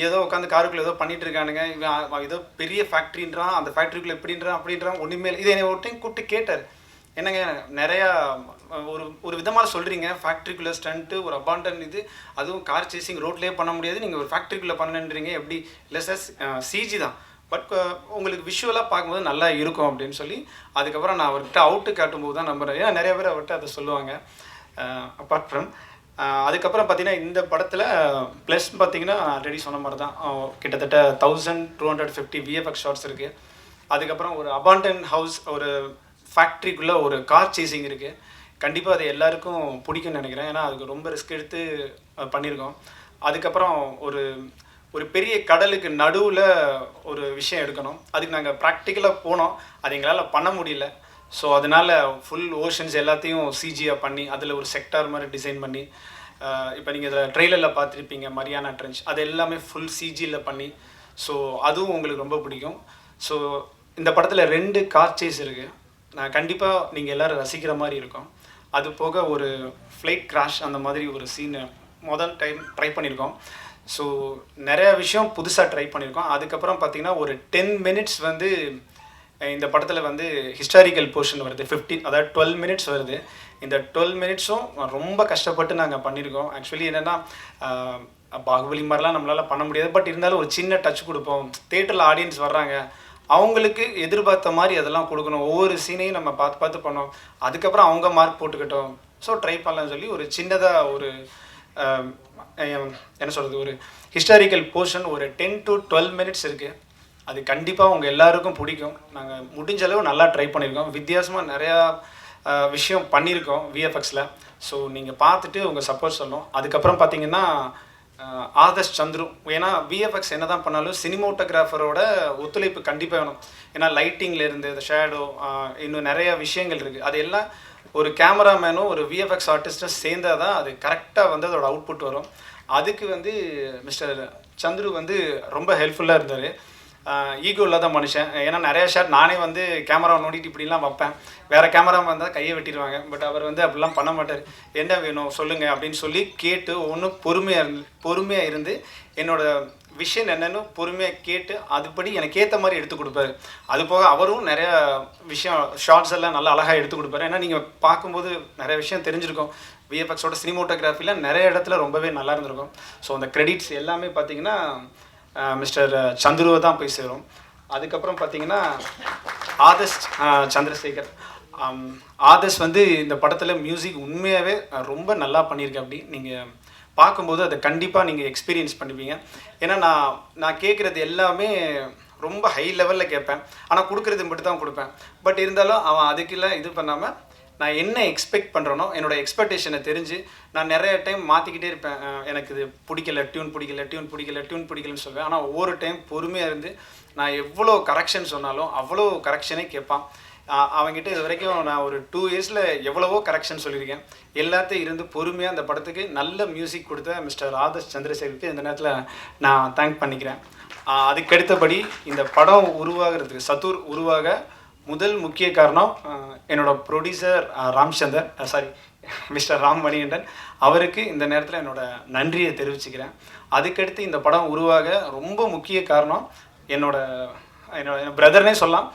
ஏதோ உட்காந்து காருக்குள்ளே ஏதோ பண்ணிட்டு இருக்கானுங்க, இவன் ஏதோ பெரிய ஃபேக்ட்ரின்றான், அந்த ஃபேக்ட்ரிக்குள்ளே எப்படின்றான் அப்படின்றான், ஒன்றுமே இதை என்னை ஒரு டைம் கூப்பிட்டு கேட்டார், என்னங்க நிறையா ஒரு விதமாக சொல்கிறீங்க, ஃபேக்ட்ரிக்குள்ளே ஸ்டண்ட்டு ஒரு அபாண்டன் இது, அதுவும் கார் சேசிங் ரோட்லேயே பண்ண முடியாது, நீங்கள் ஒரு ஃபேக்ட்ரிக்குள்ளே பண்ணுன்றீங்க, எப்படி இல்லை சார் சிஜி தான், பட் உங்களுக்கு விஷுவலாக பார்க்கும்போது நல்லா இருக்கும் அப்படின்னு சொல்லி அதுக்கப்புறம் நான் அவர்கிட்ட அவுட்டு காட்டும்போது தான் நம்புகிறேன். ஏன்னா நிறைய பேர் அவர்கிட்ட அதை சொல்லுவாங்க. அப்பார்ட் ஃப்ரம் அதுக்கப்புறம் பார்த்தீங்கன்னா இந்த படத்தில் ப்ளஸ் பார்த்தீங்கன்னா ஆல்ரெடி சொன்ன மாதிரி தான் கிட்டத்தட்ட 1250 விஎஃப்எக்ஸ் ஷாட்ஸ் இருக்குது. அதுக்கப்புறம் ஒரு அபாண்டன் ஹவுஸ், ஒரு ஃபேக்ட்ரிக்குள்ளே ஒரு கார் சேசிங் இருக்குது. கண்டிப்பாக அது எல்லாருக்கும் பிடிக்கும்னு நினைக்கிறேன், ஏன்னா அதுக்கு ரொம்ப ரிஸ்க் எடுத்து பண்ணியிருக்கோம். அதுக்கப்புறம் ஒரு பெரிய கடலுக்கு நடுவில் ஒரு விஷயம் எடுக்கணும், அதுக்கு நாங்கள் ப்ராக்டிக்கலாக போனோம், அது எங்களால் பண்ண முடியல. ஸோ அதனால் ஃபுல் ஓஷன்ஸ் எல்லாத்தையும் சிஜியாக பண்ணி அதில் ஒரு செக்டார் மாதிரி டிசைன் பண்ணி, இப்போ நீங்கள் இதில் ட்ரெய்லரில் பார்த்துருப்பீங்க மரியானா ட்ரென்ச், அது எல்லாமே ஃபுல் சிஜியில் பண்ணி, ஸோ அதுவும் உங்களுக்கு ரொம்ப பிடிக்கும். ஸோ இந்த படத்தில் 2 கார் சேஸ் இருக்குது, நான் கண்டிப்பாக நீங்கள் எல்லோரும் ரசிக்கிற மாதிரி இருக்கும். அது போக ஒரு ஃப்ளைட் கிராஷ் அந்த மாதிரி ஒரு சீனை முதல் டைம் ட்ரை பண்ணியிருக்கோம். ஸோ நிறையா விஷயம் புதுசாக ட்ரை பண்ணியிருக்கோம். அதுக்கப்புறம் பார்த்திங்கன்னா ஒரு 10 மினிட்ஸ் வந்து இந்த படத்தில் வந்து ஹிஸ்டாரிக்கல் போர்ஷன் வருது, 15 அதாவது 12 மினிட்ஸ் வருது. இந்த 12 மினிட்ஸும் ரொம்ப கஷ்டப்பட்டு நாங்கள் பண்ணியிருக்கோம். ஆக்சுவலி என்னென்னா பாகுபலி மாதிரிலாம் நம்மளால் பண்ண முடியாது, பட் இருந்தாலும் ஒரு சின்ன டச் கொடுப்போம். தேட்டரில் ஆடியன்ஸ் வர்றாங்க, அவங்களுக்கு எதிர்பார்த்த மாதிரி அதெல்லாம் கொடுக்கணும், ஒவ்வொரு சீனையும் நம்ம பார்த்து பண்ணோம், அதுக்கப்புறம் அவங்க மார்க் போட்டுக்கிட்டோம். ஸோ ட்ரை பண்ணலான்னு சொல்லி ஒரு சின்னதாக ஒரு என்ன சொல்கிறது, ஒரு ஹிஸ்டாரிக்கல் போர்ஷன் ஒரு 10 to 12 மினிட்ஸ் இருக்குது. அது கண்டிப்பாக உங்கள் எல்லாருக்கும் பிடிக்கும். நாங்கள் முடிஞ்ச அளவு நல்லா ட்ரை பண்ணியிருக்கோம், வித்தியாசமாக நிறையா விஷயம் பண்ணியிருக்கோம் விஎஃப்எக்ஸில். ஸோ நீங்கள் பார்த்துட்டு உங்கள் சப்போர்ட் சொல்லணும். அதுக்கப்புறம் பார்த்தீங்கன்னா ஆதர்ஷ் சந்துரு, ஏன்னா விஎஃப்எக்ஸ் என்ன தான் பண்ணாலும் சினிமோட்டோகிராஃபரோட ஒத்துழைப்பு கண்டிப்பாக வேணும். ஏன்னா லைட்டிங்லேருந்து இந்த ஷேடோ இன்னும் நிறைய விஷயங்கள் இருக்குது, அது எல்லாம் ஒரு கேமராமேனும் ஒரு விஎஃப்எக்ஸ் ஆர்டிஸ்ட்டும் சேர்ந்தால் தான் அது கரெக்டாக வந்து அதோட அவுட்புட் வரும். அதுக்கு வந்து மிஸ்டர் சந்துரு வந்து ரொம்ப ஹெல்ப்ஃபுல்லாக இருந்தார். ஈகோ இல்லாத மனுஷன், ஏன்னா நிறைய ஷாட் நானே வந்து கேமரா நோண்டிட்டு இப்படிலாம் வைப்பேன், வேறு கேமரா வந்தால் கையை வெட்டிடுவாங்க, பட் அவர் வந்து அப்படிலாம் பண்ண மாட்டார். என்ன வேணும் சொல்லுங்கள் அப்படின்னு சொல்லி கேட்டு ஒன்றும் பொறுமையாக இருந்து என்னோடய விஷயம் என்னென்னு பொறுமையாக கேட்டு அதுபடி எனக்கு ஏற்ற மாதிரி எடுத்து கொடுப்பாரு. அது போக அவரும் நிறையா விஷயம் ஷார்ட்ஸ் எல்லாம் நல்லா அழகாக எடுத்து கொடுப்பாரு. ஏன்னா நீங்கள் பார்க்கும்போது நிறைய விஷயம் தெரிஞ்சிருக்கும், விஎஃப்எக்ஸோட சினிமோட்டோகிராஃபியில் நிறைய இடத்துல ரொம்பவே நல்லா இருந்திருக்கும். ஸோ அந்த கிரெடிட்ஸ் எல்லாமே பார்த்திங்கன்னா மிஸ்டர் சந்துருவை தான் போய் சேரும். அதுக்கப்புறம் பார்த்திங்கன்னா ஆதர்ஷ் சந்திரசேகர், ஆதர்ஷ் வந்து இந்த படத்தில் மியூசிக் உண்மையாகவே ரொம்ப நல்லா பண்ணியிருக்கேன். அப்படி நீங்கள் பார்க்கும்போது அதை கண்டிப்பாக நீங்கள் எக்ஸ்பீரியன்ஸ் பண்ணுவீங்க. ஏன்னா நான் கேட்குறது எல்லாமே ரொம்ப ஹை லெவலில் கேட்பேன், ஆனால் கொடுக்குறது மட்டும் தான் கொடுப்பேன். பட் இருந்தாலும் அவன் அதுக்கெல்லாம் இது பண்ணாமல் நான் என்ன எக்ஸ்பெக்ட் பண்ணுறேனோ என்னோடய எக்ஸ்பெக்டேஷனை தெரிஞ்சு நான் நிறைய டைம் மாற்றிக்கிட்டே இருப்பேன். எனக்கு இது பிடிக்கல, டியூன் பிடிக்கலன்னு சொல்லுவேன். ஆனால் ஒவ்வொரு டைம் பொறுமையாக இருந்து நான் எவ்வளோ கரெக்ஷன் சொன்னாலும் அவ்வளோ கரெக்ஷனே கேட்பான். அவங்ககிட்ட இது வரைக்கும் நான் ஒரு 2 இயர்ஸில் எவ்வளவோ கரெக்ஷன் சொல்லியிருக்கேன். எல்லாத்தையும் இருந்து பொறுமையாக அந்த படத்துக்கு நல்ல மியூசிக் கொடுத்த மிஸ்டர் ஆதர்ஷ் சந்திரசேகருக்கு இந்த நேரத்தில் நான் தேங்க் பண்ணிக்கிறேன். அதுக்கடுத்தபடி இந்த படம் உருவாகிறதுக்கு, சத்துர் உருவாக முதல் முக்கிய காரணம் என்னோடய ப்ரொடியூசர் மிஸ்டர் ராம் மணிகண்டன், அவருக்கு இந்த நேரத்தில் என்னோடய நன்றியை தெரிவிச்சுக்கிறேன். அதுக்கடுத்து இந்த படம் உருவாக ரொம்ப முக்கிய காரணம் என்னோடய என்னோட பிரதர்னே சொல்லலாம்,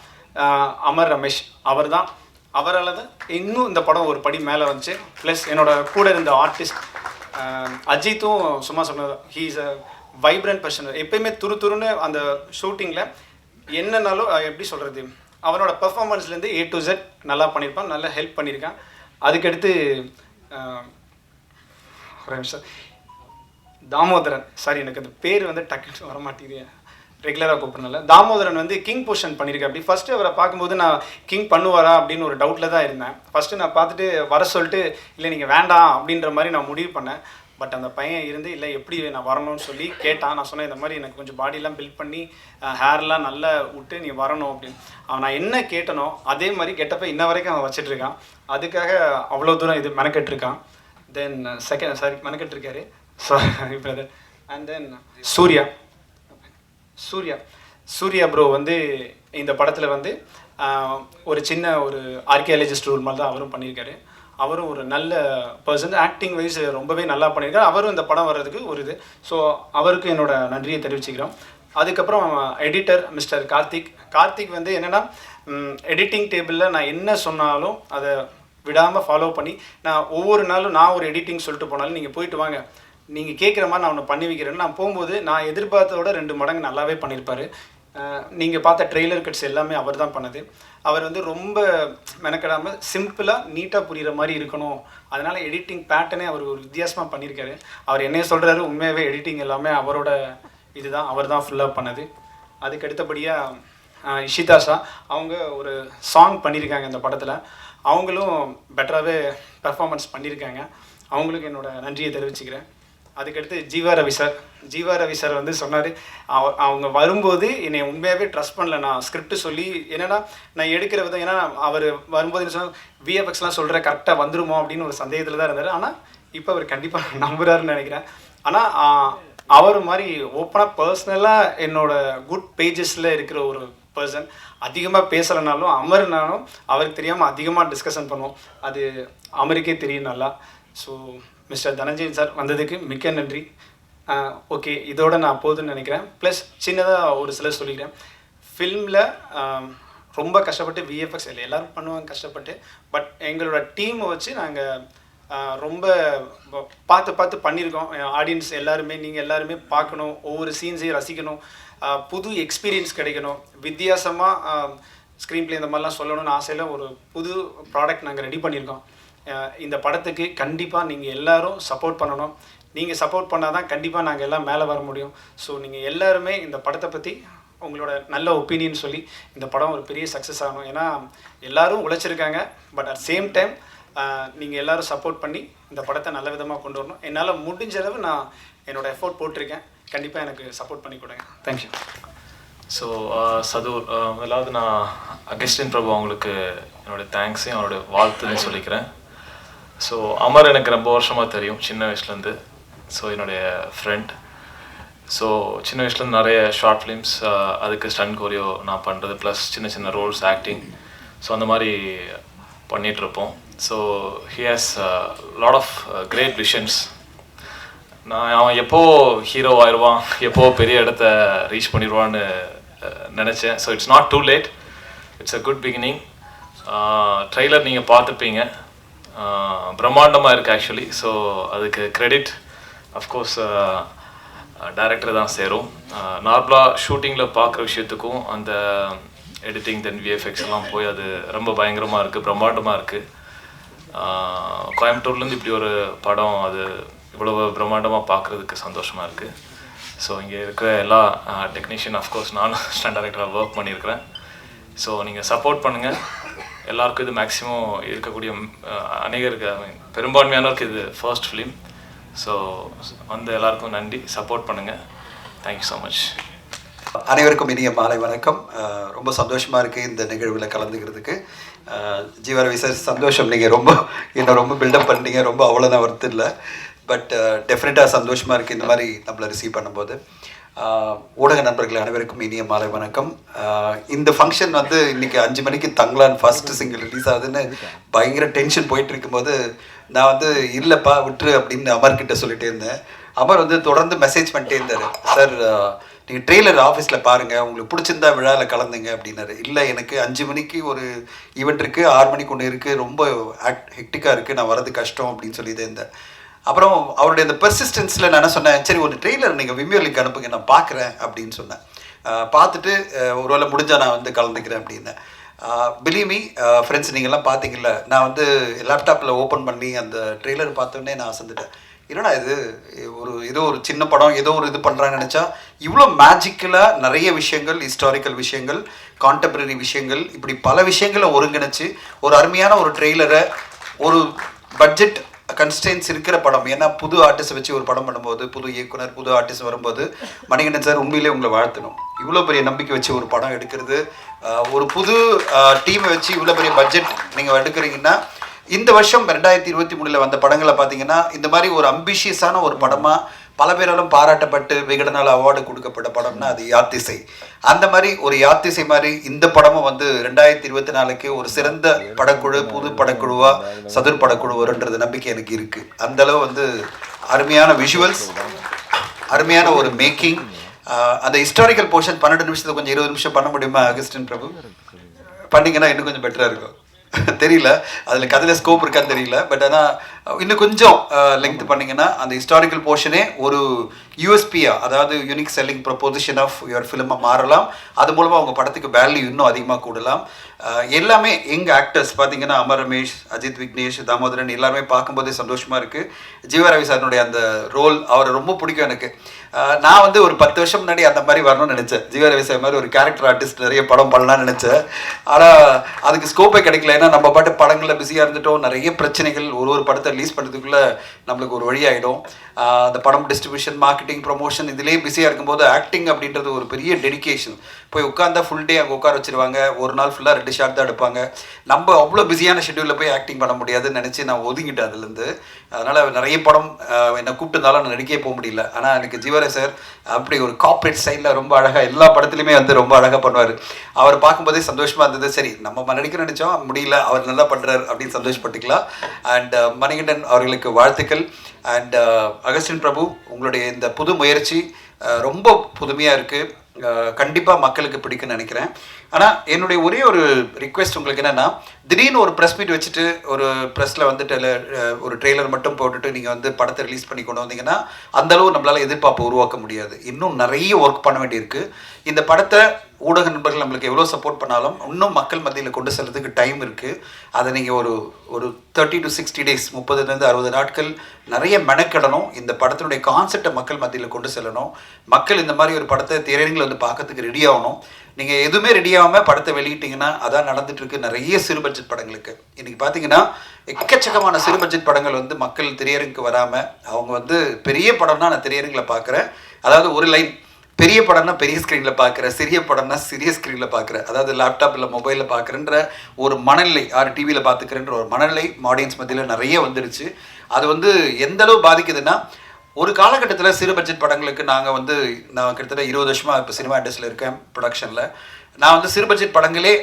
அமர் ரமேஷ். அவரால் தான் இன்னும் இந்த படம் ஒரு படி மேலே வந்துச்சு. ப்ளஸ் என்னோட கூட இருந்த ஆர்டிஸ்ட் அஜித்தும் சும்மா சொன்னது, he is a vibrant person. எப்பயுமே துருன்னு அந்த ஷூட்டிங்கில் என்னன்னாலும் எப்படி சொல்கிறது, அவனோட பெர்ஃபார்மன்ஸ்லேருந்து A to Z நல்லா பண்ணியிருப்பான், நல்லா ஹெல்ப் பண்ணியிருக்கான். அதுக்கடுத்து சார் தாமோதரன், சாரி எனக்கு அந்த பேர் வந்து டக்குன்னு வர மாட்டேங்குது, ரெகுலராக கூப்பிட்றனால. தாமோதரன் வந்து கிங் பொசிஷன் பண்ணியிருக்கேன். அப்படி ஃபஸ்ட்டு அவரை பார்க்கும்போது நான் கிங் பண்ணுவாரா அப்படின்னு ஒரு டவுட்டில் தான் இருந்தேன். ஃபஸ்ட்டு நான் பார்த்துட்டு வர சொல்லிட்டு இல்லை நீங்கள் வேண்டாம் அப்படின்ற மாதிரி நான் முடிவு பண்ணேன். பட் அந்த பையன் இருந்து இல்லை எப்படி நான் வரணும்னு சொல்லி கேட்டான். நான் சொன்னேன் இந்த மாதிரி எனக்கு கொஞ்சம் பாடியெலாம் பில்ட் பண்ணி ஹேர்லாம் நல்லா விட்டு நீ வரணும் அப்படின்னு. அவன் நான் என்ன கேட்டனோ அதே மாதிரி கெட்டப்போ இன்ன வரைக்கும் அவன் வச்சிட்ருக்கான். அதுக்காக அவ்வளோ தூரம் இது மெனக்கெட்டுருக்கான். தென் மெனக்கெட்டுருக்காரு sorry brother. And then Suriya bro வந்து இந்த படத்தில் வந்து ஒரு சின்ன ஒரு ஆர்கியாலஜிஸ்ட் ரோல் மாதிரி தான் அவரும் பண்ணியிருக்காரு. அவரும் ஒரு நல்ல பர்சன், ஆக்டிங் வைஸ் ரொம்பவே நல்லா பண்ணியிருக்காரு. அவரும் இந்த படம் வர்றதுக்கு ஒரு இது. ஸோ அவருக்கு என்னோட நன்றியை தெரிவிச்சுக்கிறோம். அதுக்கப்புறம் எடிட்டர் மிஸ்டர் கார்த்திக் வந்து என்னென்னா, எடிட்டிங் டேபிளில் நான் என்ன சொன்னாலும் அதை விடாமல் ஃபாலோ பண்ணி, நான் ஒவ்வொரு நாளும் நான் ஒரு எடிட்டிங் சொல்லிட்டு போனாலும் நீங்கள் போயிட்டு வாங்க, நீங்கள் கேட்குற மாதிரி நான் ஒன்று பண்ணி வைக்கிறேன்னு நான் போகும்போது நான் எதிர்பார்த்ததோட 2 மடங்கு நல்லாவே பண்ணியிருப்பார். நீங்கள் பார்த்த ட்ரெய்லர் கட்ஸ் எல்லாமே அவர் தான் பண்ணது. அவர் வந்து ரொம்ப மெனக்கெடாமல் சிம்பிளாக நீட்டாக புரிகிற மாதிரி இருக்கணும், அதனால் எடிட்டிங் பேட்டர்னே அவர் ஒரு வித்தியாசமாக பண்ணியிருக்காரு. அவர் என்னைய சொல்கிறாரு, உண்மையாகவே எடிட்டிங் எல்லாமே அவரோட இதுதான், அவர் தான் ஃபுல்லாக பண்ணது. அதுக்கு அடுத்தபடியாக இஷிதாஷா அவங்க ஒரு சாங் பண்ணியிருக்காங்க இந்த படத்தில். அவங்களும் பெட்டராகவே பெர்ஃபார்மன்ஸ் பண்ணியிருக்காங்க. அவங்களுக்கு என்னோட நன்றியை தெரிவிச்சுக்கிறேன். அதுக்கடுத்து ஜீவா ரவி சார் வந்து சொன்னார், அவங்க வரும்போது என்னை உண்மையாகவே ட்ரஸ்ட் பண்ணல. நான் ஸ்கிரிப்ட் சொல்லி என்னென்னா நான் எடுக்கிற விதம், ஏன்னா அவர் வரும்போது என்ன சொன்னால் விஎஃப்எக்ஸ்லாம் சொல்கிற கரெக்டாக வந்துருமோ அப்படின்னு ஒரு சந்தேகத்தில் தான் இருந்தார். ஆனால் இப்போ அவர் கண்டிப்பாக நம்புகிறாருன்னு நினைக்கிறேன். ஆனால் அவர் மாதிரி ஓப்பனாக பர்சனலாக என்னோட குட் பேஜஸில் இருக்கிற ஒரு பர்சன். அதிகமாக பேசலைனாலும் அமர்னாலும் அவருக்கு தெரியாமல் அதிகமாக டிஸ்கஷன் பண்ணுவோம். அது அமருக்கே தெரியும் நல்லா. ஸோ மிஸ்டர் தனஞ்சயன் சார் வந்ததுக்கு மிக்க நன்றி. ஓகே, இதோட நான் போதுன்னு நினைக்கிறேன். ப்ளஸ் சின்னதாக ஒரு சிலர் சொல்லிக்கிறேன். ஃபில்மில் ரொம்ப கஷ்டப்பட்டு விஎஃப்எக்ஸ் இல்லை எல்லோரும் பண்ணுவாங்க கஷ்டப்பட்டு, பட் எங்களோட டீமை வச்சு நாங்கள் ரொம்ப பார்த்து பண்ணியிருக்கோம். ஆடியன்ஸ் எல்லாருமே, நீங்கள் எல்லாருமே பார்க்கணும், ஒவ்வொரு சீன்ஸையும் ரசிக்கணும், புது எக்ஸ்பீரியன்ஸ் கிடைக்கணும், வித்தியாசமாக ஸ்க்ரீன் ப்ளே இந்த மாதிரிலாம் சொல்லணும்னு ஆசையில் ஒரு புது ப்ராடக்ட் நாங்கள் ரெடி பண்ணியிருக்கோம். இந்த படத்துக்கு கண்டிப்பாக நீங்கள் எல்லோரும் சப்போர்ட் பண்ணணும். நீங்கள் சப்போர்ட் பண்ணால் தான் கண்டிப்பாக நாங்கள் எல்லாம் மேலே வர முடியும். ஸோ நீங்கள் எல்லாருமே இந்த படத்தை பற்றி உங்களோட நல்ல ஒப்பீனியன் சொல்லி இந்த படம் ஒரு பெரிய சக்ஸஸ் ஆகணும். ஏன்னா எல்லோரும் உழைச்சிருக்காங்க, பட் அட் சேம் டைம் நீங்கள் எல்லோரும் சப்போர்ட் பண்ணி இந்த படத்தை நல்ல விதமாக கொண்டு வரணும். என்னால் முடிஞ்ச அளவு நான் என்னோடய எஃபோர்ட் போட்டிருக்கேன். கண்டிப்பாக எனக்கு சப்போர்ட் பண்ணி கொடுங்க. தேங்க்யூ. ஸோ சதூர், முதலாவது நான் அகஸ்டின் பிரபு அவங்களுக்கு என்னோடய தேங்க்ஸையும் அவரோட வாழ்த்துன்னு சொல்லிக்கிறேன். ஸோ அமர் எனக்கு ரொம்ப வருஷமாக தெரியும், சின்ன வயசுலேருந்து. ஸோ என்னுடைய ஃப்ரெண்ட். ஸோ சின்ன வயசுலேருந்து நிறைய ஷார்ட் ஃபிலிம்ஸ், அதுக்கு ஸ்டண்ட் கோரியோ நான் பண்ணுறது, ப்ளஸ் சின்ன சின்ன ரோல்ஸ், ஆக்டிங், ஸோ அந்த மாதிரி பண்ணிகிட்ருப்போம். So he has lot of great visions. அவன் எப்போ ஹீரோ ஆயிடுவான், எப்போ பெரிய இடத்த ரீச் பண்ணிடுவான்னு நினச்சேன். So it's not too late, it's a good beginning. Trailer நீங்கள் பார்த்துப்பீங்க, பிரம்மாண்டமாக இருக்குது ஆக்சுவலி. ஸோ அதுக்கு கிரெடிட் அஃப்கோர்ஸ் டைரக்டர் தான் சேரும். நார்மலாக ஷூட்டிங்கில் பார்க்குற விஷயத்துக்கும் அந்த எடிட்டிங் தென் விஎஃப்எக்ஸ் எல்லாம் போய் அது ரொம்ப பயங்கரமாக இருக்குது, பிரம்மாண்டமாக இருக்குது. கோயம்புத்தூர்லேருந்து இப்படி ஒரு படம் அது இவ்வளோ பிரம்மாண்டமாக பார்க்குறதுக்கு சந்தோஷமாக இருக்குது. ஸோ இங்கே இருக்கிற எல்லா டெக்னீஷியன், அஃப்கோர்ஸ் நானும் ஸ்டண்ட் டைரக்டராக ஒர்க் பண்ணியிருக்கிறேன். ஸோ நீங்கள் சப்போர்ட் பண்ணுங்கள். எல்லாருக்கும் இது மேக்ஸிமம் இருக்கக்கூடிய அநேகருக்கு, பெரும்பான்மையானவருக்கு இது ஃபர்ஸ்ட் ஃபிலிம். ஸோ வந்து எல்லாருக்கும் நன்றி, சப்போர்ட் பண்ணுங்கள். Thank you so much. அனைவருக்கும் இனிய மாலை வணக்கம். ரொம்ப சந்தோஷமாக இருக்குது இந்த நிகழ்வில் கலந்துக்கிறதுக்கு. ஜீவா ரவி சார், சந்தோஷம். நீங்கள் என்னை ரொம்ப பில்டப் பண்ணிட்டீங்க. ரொம்ப அவ்வளோதான் வருது இல்லை, பட் டெஃபினட்டாக சந்தோஷமாக இருக்குது இந்த மாதிரி நம்மளை ரிசீவ் பண்ணும்போது. ஊடக நண்பர்கள் அனைவருக்கும் இனிய மாலை வணக்கம். இந்த ஃபங்க்ஷன் வந்து இன்றைக்கி 5 மணிக்கு தங்கலான் ஃபஸ்ட்டு சிங்கிள் ரிலீஸ் ஆகுதுன்னு பயங்கர டென்ஷன் போயிட்டு இருக்கும்போது நான் வந்து இல்லைப்பா விட்டுரு அப்படின்னு அமர்கிட்ட சொல்லிட்டே இருந்தேன். அமர் வந்து தொடர்ந்து மெசேஜ் பண்ணிட்டே இருந்தார். சார் நீங்கள் ட்ரெய்லர் ஆஃபீஸில் பாருங்கள், உங்களுக்கு பிடிச்சிருந்தா விழாவில் கலந்துங்க அப்படின்னாரு. இல்லை எனக்கு 5 மணிக்கு ஒரு ஈவெண்ட் இருக்குது, 6 மணிக்கு ஒன்று இருக்குது, ரொம்ப ஹெக்டிக்காக இருக்குது, நான் வரது கஷ்டம் அப்படின்னு சொல்லிட்டு இருந்தேன். அப்புறம் அவருடைய இந்த பெர்சிஸ்டன்ஸில் நான் என்ன சொன்னேன், சரி ஒரு ட்ரெய்லர் நீங்கள் விமியோ லிங்க் அனுப்புங்க, நான் பார்க்குறேன் அப்படின்னு சொன்னேன். பார்த்துட்டு ஒருவேளை முடிஞ்சால் நான் வந்து கலந்துக்கிறேன் அப்படின்னேன். பிலீவ் மீ ஃப்ரெண்ட்ஸ், நீங்கள்லாம் பார்த்தீங்கல்ல, நான் வந்து லேப்டாப்பில் ஓப்பன் பண்ணி அந்த ட்ரெய்லர் பார்த்தோன்னே நான் அசந்துட்டேன். என்னடா இது ஏதோ ஒரு சின்ன படம், ஏதோ ஒரு இது பண்ணுறான்னு நினச்சா இவ்வளோ மேஜிக்கலாக நிறைய விஷயங்கள், ஹிஸ்டாரிக்கல் விஷயங்கள், கான்டெம்பரரி விஷயங்கள், இப்படி பல விஷயங்களை ஒருங்கிணைச்சு ஒரு அருமையான ஒரு ட்ரெய்லரை, ஒரு பட்ஜெட் கன்ஸ்டன்ஸ் இருக்கிற படம். ஏன்னா புது ஆர்டிஸ்ட் வச்சு ஒரு படம் பண்ணும்போது, புது இயக்குனர், புது ஆர்டிஸ்ட் வரும்போது, மணிகண்டன் சார் உண்மையிலே உங்களை வாழ்த்தணும். இவ்வளோ பெரிய நம்பிக்கை வச்சு ஒரு படம் எடுக்கிறது, ஒரு புது டீமை வச்சு இவ்வளோ பெரிய பட்ஜெட் நீங்கள் எடுக்கிறீங்கன்னா, இந்த வருஷம் 2023 வந்த படங்களை பார்த்தீங்கன்னா இந்த மாதிரி ஒரு அம்பிஷியஸான ஒரு படமாக பல பேராலும் பாராட்டப்பட்டு விகடனால் அவார்டு கொடுக்கப்பட்ட படம்னா அது யாத்திசை. அந்த மாதிரி ஒரு யாத்திசை மாதிரி இந்த படமும் வந்து 2024க்கு ஒரு சிறந்த படக்குழு, புது படக்குழுவாக சதுர் படக்குழு வருன்றது நம்பிக்கை எனக்கு இருக்குது. அந்தளவு வந்து அருமையான விஷுவல்ஸ், அருமையான ஒரு மேக்கிங். அந்த ஹிஸ்டாரிக்கல் போர்ஷன் 12 நிமிஷத்தை கொஞ்சம் 20 நிமிஷம் பண்ண முடியுமா அகஸ்டின் பிரபு? பண்ணிங்கன்னா இன்னும் கொஞ்சம் பெட்டராக இருக்கும். தெரியல அதில் கதையில் ஸ்கோப் இருக்கான்னு தெரியல. பட் ஆனால் இன்னும் கொஞ்சம் லெங்க் பண்ணிங்கன்னா அந்த ஹிஸ்டாரிக்கல் போர்ஷனே ஒரு யூஎஸ்பியாக, அதாவது unique selling proposition of your ஃபிலிமாக மாறலாம். அது மூலமாக அவங்க படத்துக்கு வேல்யூ இன்னும் அதிகமாக கூடலாம். எல்லாமே எங்கள் ஆக்டர்ஸ் பார்த்தீங்கன்னா அமர் ரமேஷ், அஜித் விக்னேஷ், தாமோதரன் எல்லாருமே பார்க்கும்போதே சந்தோஷமாக இருக்குது. ஜீவா ரவி சாரினுடைய அந்த ரோல் அவரை ரொம்ப பிடிக்கும் எனக்கு. நான் வந்து ஒரு 10 வருஷம் முன்னாடி அந்த மாதிரி வரணும்னு நினச்சேன். ஜீவா ரவி சார் மாதிரி ஒரு கேரக்டர் ஆர்டிஸ்ட் நிறைய படம் பண்ணலான்னு நினச்சேன். ஆனால் அதுக்கு ஸ்கோப்பே கிடைக்கல. ஏன்னா நம்ம பாட்டு படங்களில் பிஸியாக இருந்துட்டோம். நிறைய பிரச்சனைகள், ஒரு படத்தை ரிலீஸ் பண்ணுறதுக்குள்ளே நம்மளுக்கு ஒரு வழியாகிடும். அந்த படம் டிஸ்ட்ரிபியூஷன், மார்க்கெட்டிங், ப்ரொமோஷன் இதுலேயே பிஸியாக இருக்கும்போது ஆக்டிங் அப்படின்றது ஒரு பெரிய டெடிக்கேஷன். போய் உட்காந்தா ஃபுல் டே அங்கே உட்கார வச்சுருவாங்க. ஒரு நாள் ஃபுல்லாக 2 ஷாட் தான் எடுப்பாங்க. நம்ம அவ்வளோ பிஸியான ஷெட்யூலில் போய் ஆக்டிங் பண்ண முடியாதுன்னு நினச்சி நான் ஒதுங்கிட்டேன் அதுலேருந்து. அதனால் நிறைய படம் என்னை கூப்பிட்டுருந்தாலும் நான் நடிக்கவே போக முடியல. ஆனால் எனக்கு ஜீவரே சார் அப்படி ஒரு கார்ப்பரேட் ஸ்டைலில் ரொம்ப அழகாக எல்லா படத்துலையுமே வந்து ரொம்ப அழகாக பண்ணுவார். அவர் பார்க்கும்போதே சந்தோஷமாக இருந்தது. சரி நம்ம நடிக்க நினச்சோம், முடியல, அவர் நல்லா பண்ணுறார் அப்படின்னு சந்தோஷப்பட்டுக்கலாம். அண்ட் மணிகண்டன் அவர்களுக்கு வாழ்த்துக்கள். அண்ட் அகஸ்டின் பிரபு, உங்களுடைய இந்த புது முயற்சி ரொம்ப புதுமையாக இருக்குது. கண்டிப்பாக மக்களுக்கு பிடிக்குன்னு நினைக்கிறேன். ஆனால் என்னுடைய ஒரே ஒரு ரிக்வெஸ்ட் உங்களுக்கு என்னென்னா, திடீர்னு ஒரு ப்ரெஸ் மீட் வச்சுட்டு ஒரு ப்ரெஸ்ஸில் வந்துட்டு ஒரு ட்ரெய்லர் மட்டும் போட்டுட்டு நீங்கள் வந்து படத்தை ரிலீஸ் பண்ணி கொண்டு வந்தீங்கன்னா அந்தளவு நம்மளால் எதிர்பார்ப்பு உருவாக்க முடியாது. இன்னும் நிறைய ஒர்க் பண்ண வேண்டியிருக்கு. இந்த படத்தை ஊடக நண்பர்கள் நம்மளுக்கு எவ்வளோ சப்போர்ட் பண்ணாலும் இன்னும் மக்கள் மத்தியில் கொண்டு செல்றதுக்கு டைம் இருக்குது. அதை நீங்கள் ஒரு 30 to 60 days, 30 to 60 நாட்கள் நிறைய மெனக்கிடணும். இந்த படத்தினுடைய கான்செப்டை மக்கள் மத்தியில் கொண்டு செல்லணும். மக்கள் இந்த மாதிரி ஒரு படத்தை திரையரங்கில் வந்து பார்க்கறதுக்கு ரெடி ஆகணும். நீங்கள் எதுவுமே ரெடி ஆகாமல் படத்தை வெளியிட்டிங்கன்னா அதான் நடந்துகிட்ருக்கு நிறைய சிறு பட்ஜெட் படங்களுக்கு. இன்றைக்கி பார்த்தீங்கன்னா எக்கச்சக்கமான சிறு பட்ஜெட் படங்கள் வந்து மக்கள் திரையரங்குக்கு வராமல் அவங்க வந்து பெரிய படம்னா நான் திரையரங்கில் பார்க்குறேன், அதாவது ஒரு லைன் பெரிய படம்னா பெரிய ஸ்க்ரீனில் பார்க்குறேன், சிறிய படம்னா சிறிய ஸ்க்ரீனில் பார்க்குறேன், அதாவது லேப்டாப் இல்லை மொபைலில் பார்க்குறேன்ற ஒரு மனநிலை, டிவியில் பார்த்துக்கிறேன்ற ஒரு மனநிலை ஆடியன்ஸ் மத்தியில் நிறைய வந்துடுச்சு. அது வந்து எந்த அளவு பாதிக்குதுன்னா, ஒரு காலகட்டத்தில் சிறு பட்ஜெட் படங்களுக்கு நான் கிட்டத்தட்ட 20 வருஷமாக இப்போ சினிமா இண்டஸ்ட்ரியில் இருக்கேன் ப்ரொடக்ஷனில். நான் வந்து சிறு பட்ஜெட் படங்களே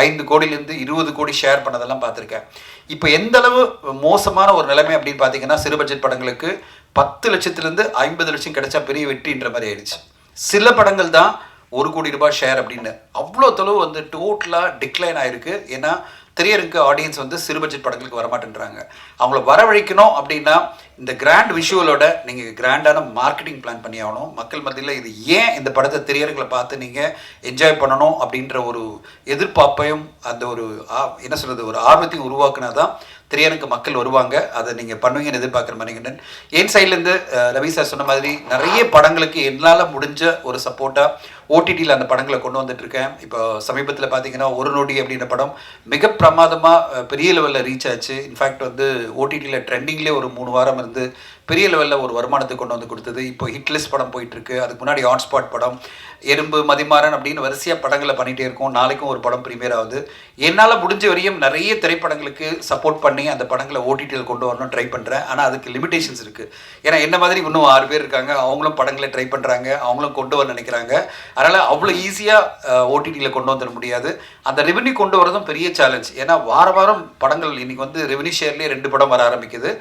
5 கோடியிலேருந்து 20 கோடி ஷேர் பண்ணதெல்லாம் பார்த்துருக்கேன். இப்போ எந்த அளவு மோசமான ஒரு நிலைமை அப்படின்னு பார்த்தீங்கன்னா, சிறு பட்ஜெட் படங்களுக்கு 10 லட்சத்துலேருந்து 50 லட்சம் கிடைச்சா பெரிய வெற்றின்ற மாதிரி ஆயிடுச்சு. சில படங்கள் தான் 1 கோடி ரூபாய் ஷேர் அப்படின்னு. அவ்வளோ தொலைவு வந்து டோட்டலாக டிக்ளைன் ஆகிருக்கு. ஏன்னா திரையரங்கு ஆடியன்ஸ் வந்து சிறு பட்ஜெட் படங்களுக்கு வரமாட்டேன்றாங்க. அவங்கள வரவழைக்கணும் அப்படின்னா இந்த கிராண்ட் விஷுவலோட நீங்கள் கிராண்டான மார்க்கெட்டிங் பிளான் பண்ணி ஆகணும். மக்கள் மத்தியில் இது ஏன் இந்த படத்தை திரையரங்களை பார்த்து நீங்கள் என்ஜாய் பண்ணணும் அப்படின்ற ஒரு எதிர்பார்ப்பையும் அந்த ஒரு என்ன சொல்கிறது ஒரு ஆர்வத்தையும் உருவாக்குனா தான் திரையரங்கு மக்கள் வருவாங்க. அதை நீங்கள் பண்ணுவீங்கன்னு எதிர்பார்க்குற மணிகண்டன். என் சைட்லேருந்து ரவி சார் சொன்ன மாதிரி நிறைய படங்களுக்கு என்னால் முடிஞ்ச ஒரு சப்போர்ட்டாக ஓடிடியில் அந்த படங்களை கொண்டு வந்துட்டுருக்கேன். இப்போ சமீபத்தில் பார்த்தீங்கன்னா ஒரு நொடி அப்படின்ற படம் மிக பிரமாதமாக பெரிய லெவலில் ரீச் ஆச்சு. இன்ஃபேக்ட் வந்து ஓடிடியில் ட்ரெண்டிங்லேயே ஒரு 3 வாரம் இருந்து பெரிய லெவலில் ஒரு வருமானத்தை கொண்டு வந்து கொடுத்தது. இப்போ ஹிட்லிஸ்ட் படம் போயிட்டுருக்கு. அதுக்கு முன்னாடி ஹாட்ஸ்பாட் படம், எறும்பு, மதிமாறன் அப்படின்னு வரிசையாக படங்களை பண்ணிகிட்டே இருக்கோம். நாளைக்கும் ஒரு படம் ப்ரீமியர் ஆகுது. என்னால் முடிஞ்ச வரையும் நிறைய திரைப்படங்களுக்கு சப்போர்ட் பண்ணி அந்த படங்களை ஓடிடியில் கொண்டு வரணும் ட்ரை பண்ணுறேன். ஆனால் அதுக்கு லிமிடேஷன்ஸ் இருக்குது. ஏன்னா என்ன மாதிரி இன்னும் 6 பேர் இருக்காங்க, அவங்களும் படங்களை ட்ரை பண்ணுறாங்க, அவங்களும் கொண்டு வர நினைக்கிறாங்க. அதனால் அவ்வளோ ஈஸியாக ஓடிடியில் கொண்டு வந்துட முடியாது. அந்த ரெவென்யூ கொண்டு வரதும் பெரிய சேலஞ்ச். ஏன்னா வாரம் படங்கள் இன்றைக்கி வந்து ரெவென்யூ ஷேர்லேயே 2 படம் வர ஆரம்பிக்குது.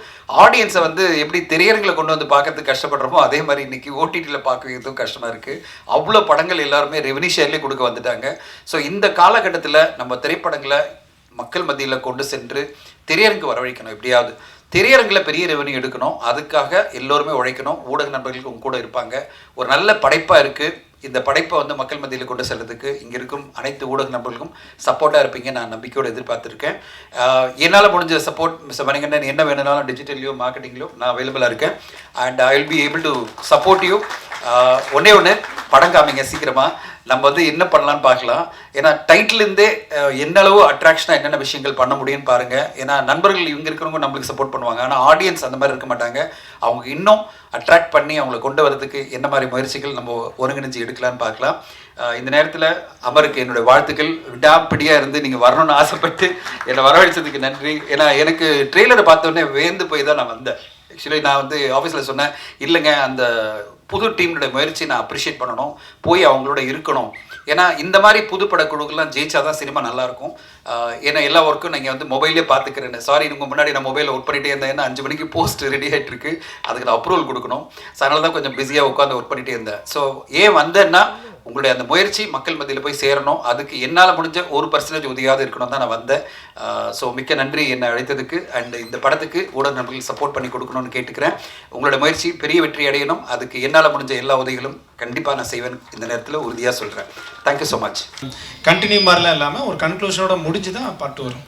ஆடியன்ஸை வந்து எப்படி திரையரங்களை கொண்டு வந்து பார்க்கறதுக்கு கஷ்டப்படுறோமோ அதே மாதிரி இன்னைக்கு ஓடிடியில் பார்க்கறதும் கஷ்டமாக இருக்குது. அவ்வளோ படங்கள் எல்லாருமே ரெவன்யூ ஷேர்லேயே கொடுக்க வந்துட்டாங்க. ஸோ இந்த காலகட்டத்தில் நம்ம திரைப்படங்களை மக்கள் மத்தியில் கொண்டு சென்று திரையரங்கு வரவழைக்கணும். எப்படியாவது திரையரங்கில் பெரிய ரெவன்யூ எடுக்கணும். அதுக்காக எல்லோருமே உழைக்கணும். ஊடக நண்பர்களுக்கு உங்க கூட இருப்பாங்க. ஒரு நல்ல படைப்பாக இருக்குது. இந்த படைப்பை வந்து மக்கள் மத்தியில் கொண்டு செல்றதுக்கு இங்கே இருக்கும் அனைத்து ஊடக நண்பர்களுக்கும் சப்போர்ட்டாக இருப்பீங்க நான் நம்பிக்கையோடு எதிர்பார்த்துருக்கேன். என்னால் முடிஞ்ச சப்போர்ட் மிஸ்டர் மணிகண்டன் என்ன வேணும்னாலும் டிஜிட்டல்லையோ மார்க்கெட்டிங்லையோ நான் அவைலபிளாக இருக்கேன். And I will be able to support you. ஒன்று படம் காமிங்க சீக்கிரமாக. நம்ம வந்து என்ன பண்ணலான்னு பார்க்கலாம். ஏன்னா டைட்டிலேருந்தே என்ன அளவு அட்ராக்ஷனாக என்னென்ன விஷயங்கள் பண்ண முடியும்னு பாருங்கள். ஏன்னா நண்பர்கள் இவங்க இருக்கிறவங்க நம்மளுக்கு சப்போர்ட் பண்ணுவாங்க. ஆனால் ஆடியன்ஸ் அந்த மாதிரி இருக்க மாட்டாங்க. அவங்க இன்னும் அட்ராக்ட் பண்ணி அவங்கள கொண்டு வரதுக்கு என்ன மாதிரி முயற்சிகள் நம்ம ஒருங்கிணைஞ்சு எடுக்கலான்னு பார்க்கலாம். இந்த நேரத்தில் அமருக்கு என்னுடைய வாழ்த்துக்கள். விடாப்பிடியாக இருந்து நீங்கள் வரணும்னு ஆசைப்பட்டு என்னை வரவழைச்சதுக்கு நன்றி. ஏன்னா எனக்கு ட்ரெய்லரை பார்த்தோன்னே வேந்து போய் தான் நான் வந்தேன். ஆக்சுவலி நான் வந்து ஆஃபீஸில் சொன்னேன், இல்லைங்க அந்த புது டீம்னுடைய முயற்சி நான் அப்ரிஷியேட் பண்ணணும், போய் அவங்களோட இருக்கணும். ஏன்னா இந்த மாதிரி புது படக்குழுக்கெல்லாம் ஜெயிச்சா தான் சினிமா நல்லாயிருக்கும். ஏன்னா எல்லா ஒர்க்கும் நீங்கள் வந்து மொபைலே பார்த்துக்கிறேன்னு. சாரி, நீங்கள் முன்னாடி நான் மொபைலில் ஒர்க் பண்ணிகிட்டே இருந்தேன். ஏன்னா 5 மணிக்கு போஸ்ட் ரெடி ஆகிட்டு இருக்கு, அதுக்கு நான் அப்ரூவல் கொடுக்கணும். ஸோ அதனால தான் கொஞ்சம் பிஸியாக உட்காந்து ஒர்க் பண்ணிகிட்டே இருந்தேன். ஸோ ஏன் வந்தேன்னா உங்களுடைய அந்த முயற்சி மக்கள் மத்தியில் போய் சேரணும். அதுக்கு என்னால் முடிஞ்ச 1% உதவியாவது இருக்கணும் தான் நான் வந்தேன். ஸோ மிக்க நன்றி என்னை அழைத்ததுக்கு. அண்ட் இந்த படத்துக்கு ஊடக நண்பர்கள் சப்போர்ட் பண்ணி கொடுக்கணும்னு கேட்டுக்கிறேன். உங்களோட முயற்சி பெரிய வெற்றி அடையணும். அதுக்கு என்னால் முடிஞ்ச எல்லா உதவிகளும் கண்டிப்பாக நான் செய்வேன் இந்த நேரத்தில் உறுதியாக சொல்கிறேன். Thank you so much. கண்டினியூ மாதிரிலாம் இல்லாமல் ஒரு கன்க்ளூஷனோட முடிஞ்சு தான் பாட்டு வரும்.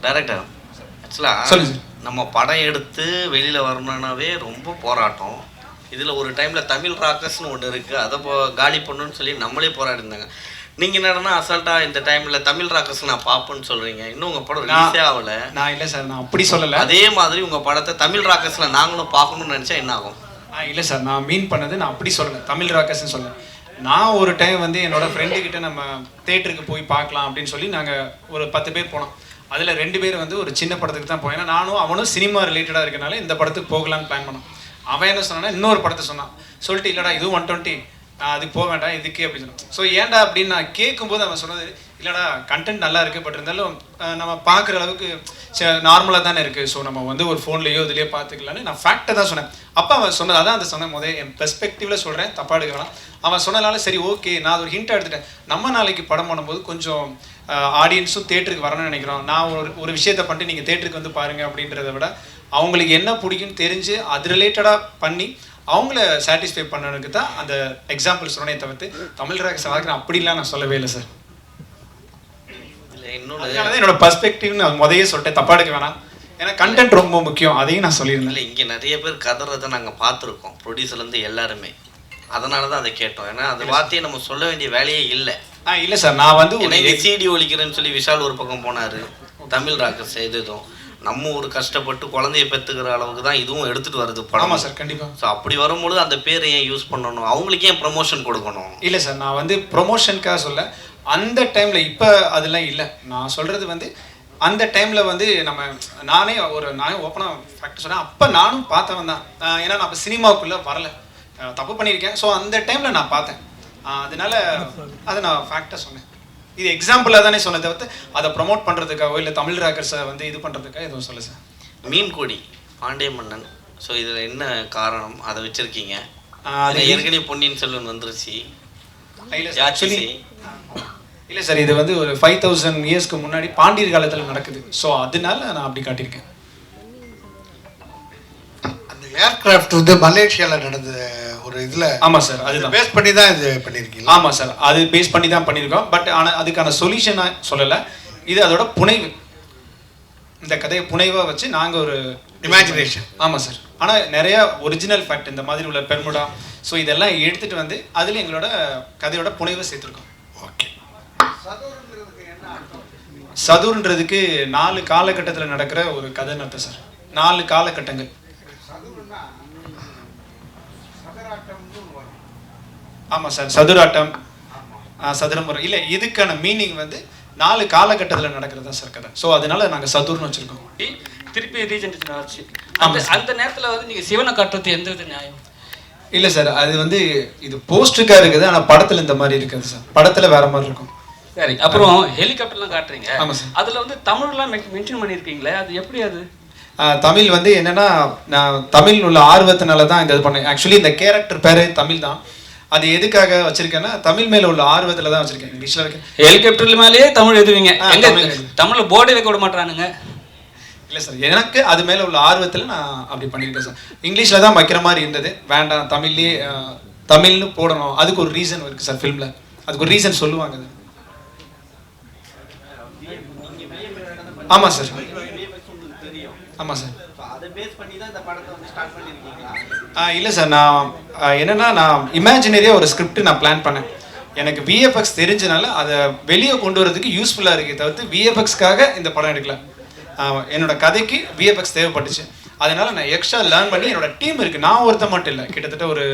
டைரக்டர் ஆக்சுவலாக சொல்லுங்க. நம்ம படம் எடுத்து வெளியில் வரணுன்னாவே ரொம்ப போராட்டம். இதில் ஒரு டைமில் தமிழ் ராக்கர்ஸ்னு ஒன்று இருக்குது, அதை காலி பண்ணணும்னு சொல்லி நம்மளே போராடி இருந்தாங்க. நீங்கள் என்னன்னா அசால்ட்டாக இந்த டைமில் தமிழ் ராக்கர்ஸ் நான் பார்ப்பேன்னு சொல்கிறீங்க. இன்னும் உங்கள் படம் ரிலீஸே ஆகலை. நான் இல்லை சார், நான் அப்படி சொல்லலை. அதே மாதிரி உங்கள் படத்தை தமிழ் ராக்கர்ஸில் நாங்களும் பார்க்கணும்னு நினச்சா என்ன ஆகும்? இல்லை சார், நான் மீன் பண்ணது நான் அப்படி சொல்லலை, தமிழ் ராக்கர்ஸ்ன்னு சொல்லலை. நான் ஒரு டைம் வந்து என்னோட ஃப்ரெண்டுக்கிட்ட நம்ம தேட்டருக்கு போய் பார்க்கலாம் அப்படின்னு சொல்லி நாங்கள் ஒரு 10 பேர் போனோம். அதில் 2 பேர் வந்து ஒரு சின்ன படத்துக்கு தான் போனேன். நானும் அவனும் சினிமா ரிலேட்டடாக இருக்கனால இந்த படத்துக்கு போகலான்னு பிளான் பண்ணோம். அவன் என்ன சொன்னான்னா இன்னொரு படத்தை சொன்னான். சொல்லிட்டு இல்லைடா இதுவும் 120 அதுக்கு போக வேண்டாம் இதுக்கே அப்படின்னு சொன்னான். ஸோ ஏன்டா அப்படின்னு நான் கேட்கும்போது அவன் சொன்னது, இல்லைடா கண்டென்ட் நல்லா இருக்குது, பட் இருந்தாலும் நம்ம பார்க்குற அளவுக்கு நார்மலாக தானே இருக்குது. ஸோ நம்ம வந்து ஒரு ஃபோன்லேயோ இதுலேயோ பார்த்துக்கலான்னு நான் ஃபேக்டை தான் சொன்னேன். அப்போ அவன் சொன்னது அதான் அந்த சொன்ன முதல் என் பெர்ஸ்பெக்டிவில் சொல்கிறேன், தப்பாக எடுக்கலாம். அவன் சொன்னனால சரி ஓகே நான் அது ஒரு ஹிண்ட் எடுத்துட்டேன். நம்ம நாளைக்கு படம் பண்ணும்போது கொஞ்சம் ஆடியன்ஸும் தேட்டருக்கு வரணும்னு நினைக்கிறோம். நான் ஒரு விஷயத்தை பண்ணிட்டு நீங்கள் தேட்டருக்கு வந்து பாருங்கள் அப்படின்றத விட அவங்களுக்கு என்ன பிடிக்குன்னு தெரிஞ்சு அது ரிலேட்டடாக பண்ணி அவங்கள சாட்டிஸ்ஃபை பண்ணனுக்கு தான் அந்த எக்ஸாம்பிள் சொன்னே தவிர்த்து தமிழ் ராக்கர்ஸ் நான் அப்படிலாம் நான் சொல்லவே இல்லை சார். அதனால என்னோட பர்ஸ்பெக்டிவ்னு முதையே சொல்லிட்டேன், தப்பா எடுக்க வேணாம். ஏன்னா கண்டென்ட் ரொம்ப முக்கியம், அதையும் நான் சொல்லியிருந்தேன். இல்லை இங்கே நிறைய பேர் கதறதை நாங்கள் பார்த்துருக்கோம், ப்ரொடியூசர்லேருந்து எல்லாருமே. அதனால தான் அதை கேட்டோம். ஏன்னா அது வார்த்தையை நம்ம சொல்ல வேண்டிய வேலையே இல்லை. இல்லை சார், நான் வந்து ஒரு சிடி ஒழிக்கிறேன்னு சொல்லி விஷால் ஒரு பக்கம் போனார். தமிழ் ராக்கர்ஸ் எதுவும் நம்ம ஒரு கஷ்டப்பட்டு குழந்தைய பெற்றுக்கிற அளவுக்கு தான் இதுவும் எடுத்துகிட்டு வருது படம். ஆமாம் சார், கண்டிப்பாக. ஸோ அப்படி வரும்பொழுது அந்த பேரை ஏன் யூஸ் பண்ணணும், அவங்களுக்கு ஏன் ப்ரமோஷன் கொடுக்கணும்? இல்லை சார், நான் வந்து ப்ரொமோஷனுக்காக சொல்ல. அந்த டைமில் இப்போ அதெல்லாம் இல்லை. நான் சொல்கிறது வந்து அந்த டைமில் வந்து நானே ஓப்பனாக ஃபேக்ட் சொன்னேன். அப்போ நானும் பார்த்தவன் தான். ஏன்னா நான் இப்போ சினிமாவுக்குள்ளே வரல, தப்பு பண்ணியிருக்கேன். ஸோ அந்த டைமில் நான் பார்த்தேன். அதனால அதை நான் ஃபேக்டாக சொன்னேன். இது எக்ஸாம்பிளாக தானே சொன்னதை தவிர்த்து அதை ப்ரொமோட் பண்ணுறதுக்காகவோ இல்லை தமிழ் ராக்கர்ஸை வந்து இது பண்ணுறதுக்காக எதுவும் சொல்ல சார். மீன் கொடி பாண்டிய மன்னன், ஸோ இதில் என்ன காரணம் அதை வச்சுருக்கீங்க? அது ஏற்கனவே பொன்னியின் செல்வன் வந்துருச்சு. இல்லை சார், இது வந்து ஒரு 5000 இயர்ஸ்க்கு முன்னாடி பாண்டியர் காலத்தில் நடக்குது. ஸோ அதனால நான் அப்படி காட்டியிருக்கேன். அந்த ஏர்கிராஃப்ட் வந்து மலேசியாவில் நடந்த ஒரு இதில். ஆமாம் சார், அது பேஸ் பண்ணி தான் இது பண்ணியிருக்கீங்க. ஆமாம் சார், அது பேஸ் பண்ணி தான் பண்ணியிருக்கோம். பட் ஆனால் அதுக்கான சொல்யூஷனாக சொல்லலை. இது அதோட புனைவு. இந்த கதையை புனைவாக வச்சு நாங்கள் ஒரு இமேஜினேஷன். ஆமாம் சார். ஆனால் நிறையா ஒரிஜினல் ஃபேக்ட் இந்த மாதிரி உள்ள பெர்முடா ஸோ இதெல்லாம் எடுத்துகிட்டு வந்து அதில் எங்களோட கதையோட புனைவை சேர்த்துருக்கோம். ஓகே. சதுர்ன்றதுக்கு 4 காலகட்டத்தில் நடக்கிற ஒரு கதைன்னு அர்த்தம் சார். 4 காலகட்டங்கள். ஆமாம் சார், சதுராட்டம், சதுரமுறை. இல்லை, இதுக்கான மீனிங் வந்து 4 காலகட்டத்தில் நடக்கிறது தான் சார் கதை. ஸோ அதனால நாங்கள் சதுர்னு வச்சுருக்கோம். திருப்பி ரீஜென்ரேஷன் ஆச்சு. அந்த நேரத்தில் வந்து நீங்கள் சிவனை காட்டுறது எந்த வித நியாயம்? இல்லை சார், அது வந்து இது போஸ்டருக்காக இருக்குது. ஆனால் படத்தில் இந்த மாதிரி இருக்காது சார். படத்தில் வேற மாதிரி இருக்கும். சரி, அப்புறம் ஹெலிகாப்டர்லாம் காட்டுறீங்க. ஆமாம் சார். அதில் வந்து தமிழ்லாம் மென்ஷன் பண்ணியிருக்கீங்களே, அது எப்படி? அது தமிழ் வந்து என்னென்னா நான் தமிழ் உள்ள ஆர்வத்தினால தான் இந்த இது பண்ணேன். ஆக்சுவலி இந்த கேரக்டர் பேர் தமிழ் தான். அது எதுக்காக வச்சிருக்கேன்னா தமிழ் மேலே உள்ள ஆர்வத்தில் தான் வச்சிருக்கேன். இங்கிலீஷில் வைக்க ஹெலிகாப்டர் மேலேயே தமிழ் எழுதுவீங்க, தமிழில் போர்டே வைக்க விட மாட்டானுங்க. இல்லை சார், எனக்கு அது மேலே உள்ள ஆர்வத்தில் நான் அப்படி பண்ணியிருக்கேன் சார். இங்கிலீஷில் தான் வைக்கிற மாதிரி இருந்தது, வேண்டாம் தமிழ்லேயே தமிழ்னு போடணும். அதுக்கு ஒரு ரீசன் இருக்குது சார் ஃபிலிமில், அதுக்கு ஒரு ரீசன் சொல்லுவாங்க. ஆமாம் சார், ஆமாம் சார். இல்லை சார், நான் என்னென்னா நான் இமேஜினரியாக ஒரு ஸ்கிரிப்ட் நான் பிளான் பண்ணேன். எனக்கு விஎஃப்எக்ஸ் தெரிஞ்சனால அதை வெளியே கொண்டு வரதுக்கு யூஸ்ஃபுல்லாக இருக்கே தவிர்த்து விஎஃப்எக்ஸ்க்காக இந்த படம் எடுக்கல. என்னோட கதைக்கு விஎஃப்எக்ஸ் தேவைப்பட்டுச்சு. அதனால் நான் எக்ஸ்ட்ரா லேர்ன் பண்ணி என்னோட டீம் இருக்குது. நான் ஒருத்தர் மட்டும் இல்லை, கிட்டத்தட்ட ஒரு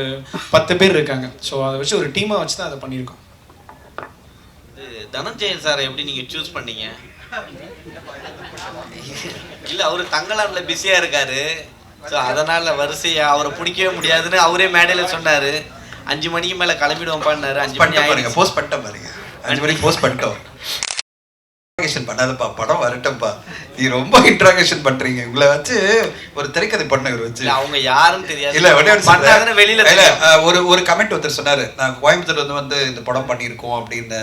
10 பேர் இருக்காங்க. ஸோ அதை வச்சு ஒரு டீமாக வச்சு தான் அதை பண்ணியிருக்கோம். தனஞ்சயன் சார் எப்படி நீங்கள் சூஸ் பண்ணீங்க? இல்லை, அவர் தங்கலான்ல பிஸியாக இருக்காரு. ஸோ அதனால் வரிசையாக அவரை பிடிக்கவே முடியாதுன்னு அவரே மேடையில் சொன்னார். 5 மணிக்கு மேலே கிளம்பிடுவோம் பண்ணாரு. 5 மணி பாருங்க, போஸ்ட் பண்ணிட்டோம் பாருங்க, 5 மணிக்கு போஸ்ட் பண்ணிட்டோம். பண்ணாதப்பா, படம் வரட்டும்பா, நீ ரொம்ப இன்ட்ராகேஷன் பண்றீங்க, உங்களை வச்சு ஒரு திரைக்கதை பண்ண இவர் வச்சு அவங்க யாருன்னு தெரியாது. இல்ல வெளியில ஒரு கமெண்ட் ஒருத்தர் சொன்னாரு, நான் கோயம்புத்தூர்ல வந்து இந்த படம் பண்ணியிருக்கோம் அப்படின்னு.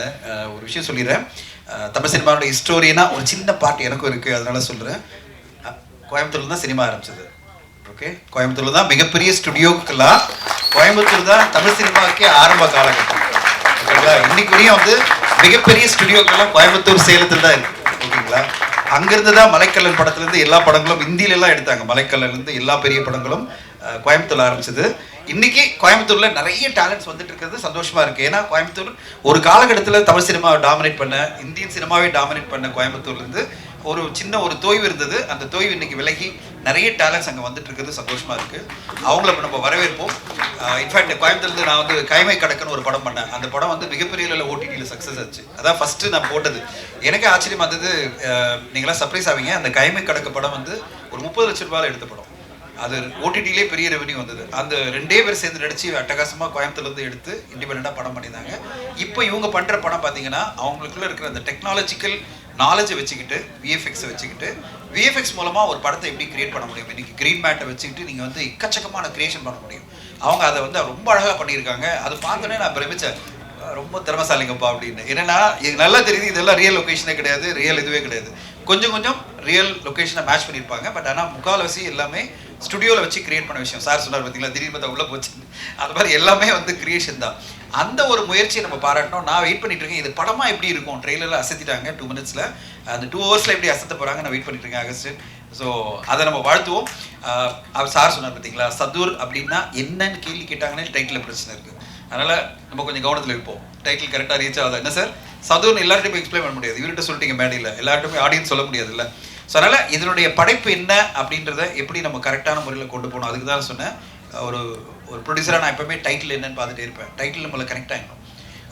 ஒரு விஷயம் சொல்லிடுறேன், தமிழ் சினிமாவோட ஹிஸ்டோரியனா ஒரு சின்ன பார்ட் எனக்கும் இருக்கு, அதனால சொல்றேன். கோயம்புத்தூர்ல தான் சினிமா ஆரம்பிச்சது. ஓகே, கோயம்புத்தூர்ல தான் மிகப்பெரிய ஸ்டுடியோக்கெல்லாம் கோயம்புத்தூர் தான் தமிழ் சினிமாவுக்கே ஆரம்ப காலகட்டம். ஓகேங்களா, இன்னைக்கு வரையும் வந்து மிகப்பெரிய ஸ்டுடியோக்கெல்லாம் கோயம்புத்தூர் சேலத்தில் தான் இருக்கு. ஓகேங்களா, அங்கிருந்து தான் மலைக்கல்லன் படத்துலேருந்து எல்லா படங்களும் இந்தியிலலாம் எடுத்தாங்க. மலைக்கல்லன்லேருந்து எல்லா பெரிய படங்களும் கோயம்புத்தூர்ல ஆரம்பிச்சது. இன்னைக்கு கோயம்புத்தூர்ல நிறைய டேலண்ட்ஸ் வந்துட்டு இருக்கிறது சந்தோஷமா இருக்கு. ஏன்னா கோயம்புத்தூர் ஒரு காலகட்டத்தில் தமிழ் சினிமாவை டாமினேட் பண்ண, இந்தியன் சினிமாவை டாமினேட் பண்ண கோயம்புத்தூர்லேருந்து ஒரு சின்ன ஒரு தொய்வு இருந்தது. அந்த தொய்வு இன்னைக்கு விலகி நிறைய டேலண்ட்ஸ் அங்கே வந்துட்டு இருக்கிறது சந்தோஷமா இருக்கு. அவங்கள நம்ம வரவேற்போம். இன்ஃபேக்ட் கோயம்புத்தூர்ல நான் வந்து கைமை கடக்குன்னு ஒரு படம் பண்ணேன். அந்த படம் வந்து மிகப்பெரிய அளவில் ஓடிடியில் சக்ஸஸ் ஆச்சு. அதான் ஃபர்ஸ்ட் நான் போட்டது. எனக்கு ஆச்சரியமா இருந்தது, நீங்களாம் சர்ப்ரைஸ் ஆவீங்க. அந்த கைமை கடக்க படம் வந்து ஒரு 30 லட்சம் ரூபாயில் எடுத்த படம். அது ஓடிடிலே பெரிய ரெவன்யூ வந்தது. அந்த 2 பேர் சேர்ந்து நடிச்சு அட்டகாசமாக கோயம்புத்தூர்லேருந்து எடுத்து இண்டிபெண்டாக படம் பண்ணியிருந்தாங்க. இப்போ இவங்க பண்ணுற படம் பார்த்தீங்கன்னா அவங்களுக்குள்ள இருக்கிற அந்த டெக்னாலஜிக்கல் நாலேஜை வச்சுக்கிட்டு, விஎஃப்எக்ஸை வச்சுக்கிட்டு, விஎஃப்எக்ஸ் மூலமாக ஒரு படத்தை எப்படி கிரியேட் பண்ண முடியும். இன்னைக்கு கிரீன் மேட்டை வச்சுக்கிட்டு நீங்கள் வந்து எக்கச்சக்கமான கிரியேஷன் பண்ண முடியும். அவங்க அதை வந்து ரொம்ப அழகாக பண்ணியிருக்காங்க. அது பார்த்தோன்னே நான் பிரமிச்சேன், ரொம்ப திறமசாலிங்கப்பா அப்படின்னு. என்னன்னா நல்லா தெரியுது, இதெல்லாம் ரியல் லொக்கேஷனே கிடையாது, ரியல் இதுவே கிடையாது. கொஞ்சம் கொஞ்சம் ரியல் லொக்கேஷனை மேட்ச் பண்ணியிருப்பாங்க. பட் ஆனால் முக்கால்வாசி எல்லாமே ஸ்டுடியோவில் வச்சு கிரியேட் பண்ண விஷயம். சார் சொன்னார் பார்த்தீங்களா, திடீர்னு பார்த்தா உள்ளே போச்சு, அது மாதிரி எல்லாமே வந்து கிரியேஷன் தான். அந்த ஒரு முயற்சியை நம்ம பாராட்டணும். நான் வெயிட் பண்ணிட்டு இருக்கேன், இது படமாக எப்படி இருக்கும். ட்ரெயிலரில் அசத்திட்டாங்க 2 மினிட்ஸில், அந்த 2 ஹவர்ஸில் எப்படி அசத்த போகிறாங்க நான் வெயிட் பண்ணிட்டு இருக்கேன் ஆகஸ்ட். ஸோ அதை நம்ம வாழ்த்துவோம். அவர் சார் சொன்னார் பார்த்தீங்களா, சதூர் அப்படின்னா என்னன்னு கேள்வி கேட்டாங்கன்னு டைட்டில் பிரச்சனை இருக்குது. அதனால் நம்ம கொஞ்சம் கவனத்தில் இருப்போம், டைட்டில் கரெக்டாக ரீச் ஆகுதா. என்ன சார் சதூர்னு எல்லார்ட்டையும் எக்ஸ்பிளைன் பண்ண முடியாது, இவர்கிட்ட சொல்லிட்டீங்க மேடையில், எல்லார்ட்டுமே ஆடியன்ஸ் சொல்ல முடியாது இல்லை. ஸோ அதனால் இதனுடைய படைப்பு என்ன அப்படின்றத எப்படி நம்ம கரெக்டான முறையில் கொண்டு போகணும். அதுக்கு தான் சொன்னேன், ஒரு ப்ரொடியூசராக நான் எப்போவுமே டைட்டில் என்னன்னு பார்த்துட்டே இருப்பேன். டைட்டில் நம்மளை கனெக்ட் ஆகிடும்,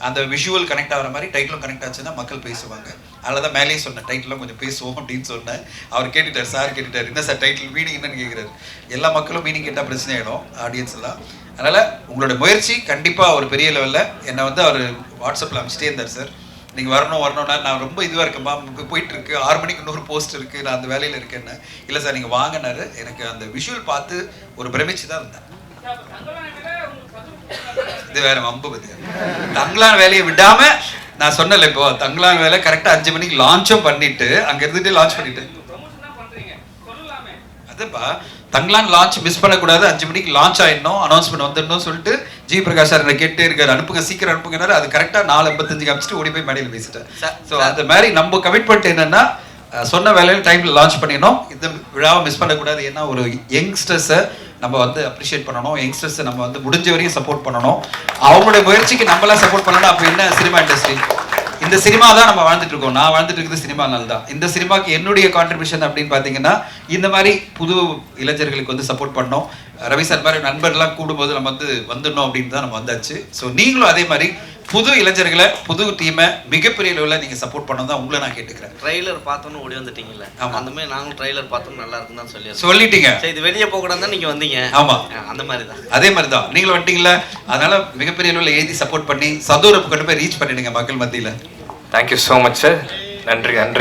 அந்த விஷுவல் கனெக்ட் ஆகிற மாதிரி டைட்டிலும் கனெக்ட் ஆச்சுன்னா மக்கள் பேசுவாங்க. அதில் தான் மேலேயே சொன்னேன், டைட்டிலும் கொஞ்சம் பேசுவோம் அப்படின்னு சொன்னேன். அவர் கேட்டுட்டார், சார் கேட்டுட்டார், என்ன சார் டைட்டில் மீனிங் என்னன்னு கேட்குறாரு. எல்லா மக்களும் மீனிங் கேட்டால் பிரச்சனை ஆகிடும் ஆடியன்ஸ் எல்லாம். அதனால் உங்களோட முயற்சி கண்டிப்பாக ஒரு பெரிய லெவலில். என்னை வந்து அவர் வாட்ஸ்அப்பில் அனுப்பிச்சிட்டே இருந்தார், சார் நீங்கள் வரணும்னா நான் ரொம்ப இதுவாக இருக்கேன்ப்பா, போயிட்டுருக்கு, 6 மணிக்கு இன்னொரு போஸ்ட் இருக்குது, நான் அந்த வேலையில் இருக்கேன்னு. இல்லை சார் நீங்கள் வாங்கினாரு. எனக்கு அந்த விஷுவல் பார்த்து ஒரு பிரமிச்சு தான் இருந்தேன். இது வேற வம்பு பத்தி, தங்கலான் வேலையை விடாம நான் சொன்னல, இப்போ தங்கலான் வேலை கரெக்டா 5 மணிக்கு லான்ச்சும் பண்ணிட்டு அங்க இருந்துட்டு லான்ச் பண்ணிட்டு, அதுப்பா தங்கலான் லான்ச் மிஸ் பண்ணக்கூடாது, 5 மணிக்கு லான்ச் ஆயிடணும், அனௌன்ஸ்மெண்ட் வந்துடணும் சொல்லிட்டு ஜி பிரகாஷ் சார் என்ன கேட்டே இருக்காரு, அனுப்புங்க சீக்கிரம் அனுப்புங்கனாரு. அது கரெக்டா 4:55 காமிச்சிட்டு ஓடி போய் மேடையில் பேசிட்டேன். ஸோ அந்த மாதிரி நம்ம கமிட்மெண்ட் என்னன்னா, சொன்ன வேலையில் டைமில் லான்ச் பண்ணிடணும், இந்த விழாவை மிஸ் பண்ணக்கூடாது. ஏன்னா ஒரு யங்ஸ்டர்ஸை நம்ம வந்து அப்ரிஷியேட் பண்ணணும், யங்ஸ்டர்ஸை நம்ம வந்து முடிஞ்ச வரையும் சப்போர்ட் பண்ணணும். அவங்களுடைய முயற்சிக்கு நம்மளாம் சப்போர்ட் பண்ணணும். அப்போ என்ன சினிமா இண்டஸ்ட்ரி, இந்த சினிமா தான் நம்ம வாழ்ந்துட்டு இருக்கோம். நான் வாழ்ந்துட்டு இருக்குது சினிமானால தான். இந்த சினிமாக்கு என்னுடைய கான்ட்ரிபியூஷன் அப்படின்னு பார்த்தீங்கன்னா, இந்த மாதிரி புது இளைஞர்களுக்கு வந்து சப்போர்ட் பண்ணோம். ரவி சார் மாதிரி நண்பர்லாம் கூடும்போது நம்ம வந்து வந்துடணும் அப்படின்னு தான் நம்ம வந்தாச்சு. ஸோ நீங்களும் அதே மாதிரி புது இளைஞர்களை, புது டீமை மிகப்பெரிய லெவலில் நீங்கள் சப்போர்ட் பண்ண தான் உங்களை நான் கேட்டுக்கிறேன். ட்ரைலர் பார்த்தோன்னு ஓடி வந்துட்டீங்கல்ல, அந்த மாதிரி நாங்களும் ட்ரைலர் பார்த்தோம் நல்லா இருக்குன்னு தான் சொல்லிட்டீங்க. சரி, இது வெளியே போகக்கூடாது தான் நீங்கள் வந்தீங்க. ஆமாம், அந்த மாதிரி தான், அதே மாதிரி தான் நீங்களும் வந்துட்டீங்களா. அதனால மிகப்பெரிய லெவலில் எழுதி சப்போர்ட் பண்ணி சதூரை கொண்டு போய் ரீச் பண்ணிடுங்க மக்கள் மத்தியில். Thank you so much sir. நன்றி நன்றி.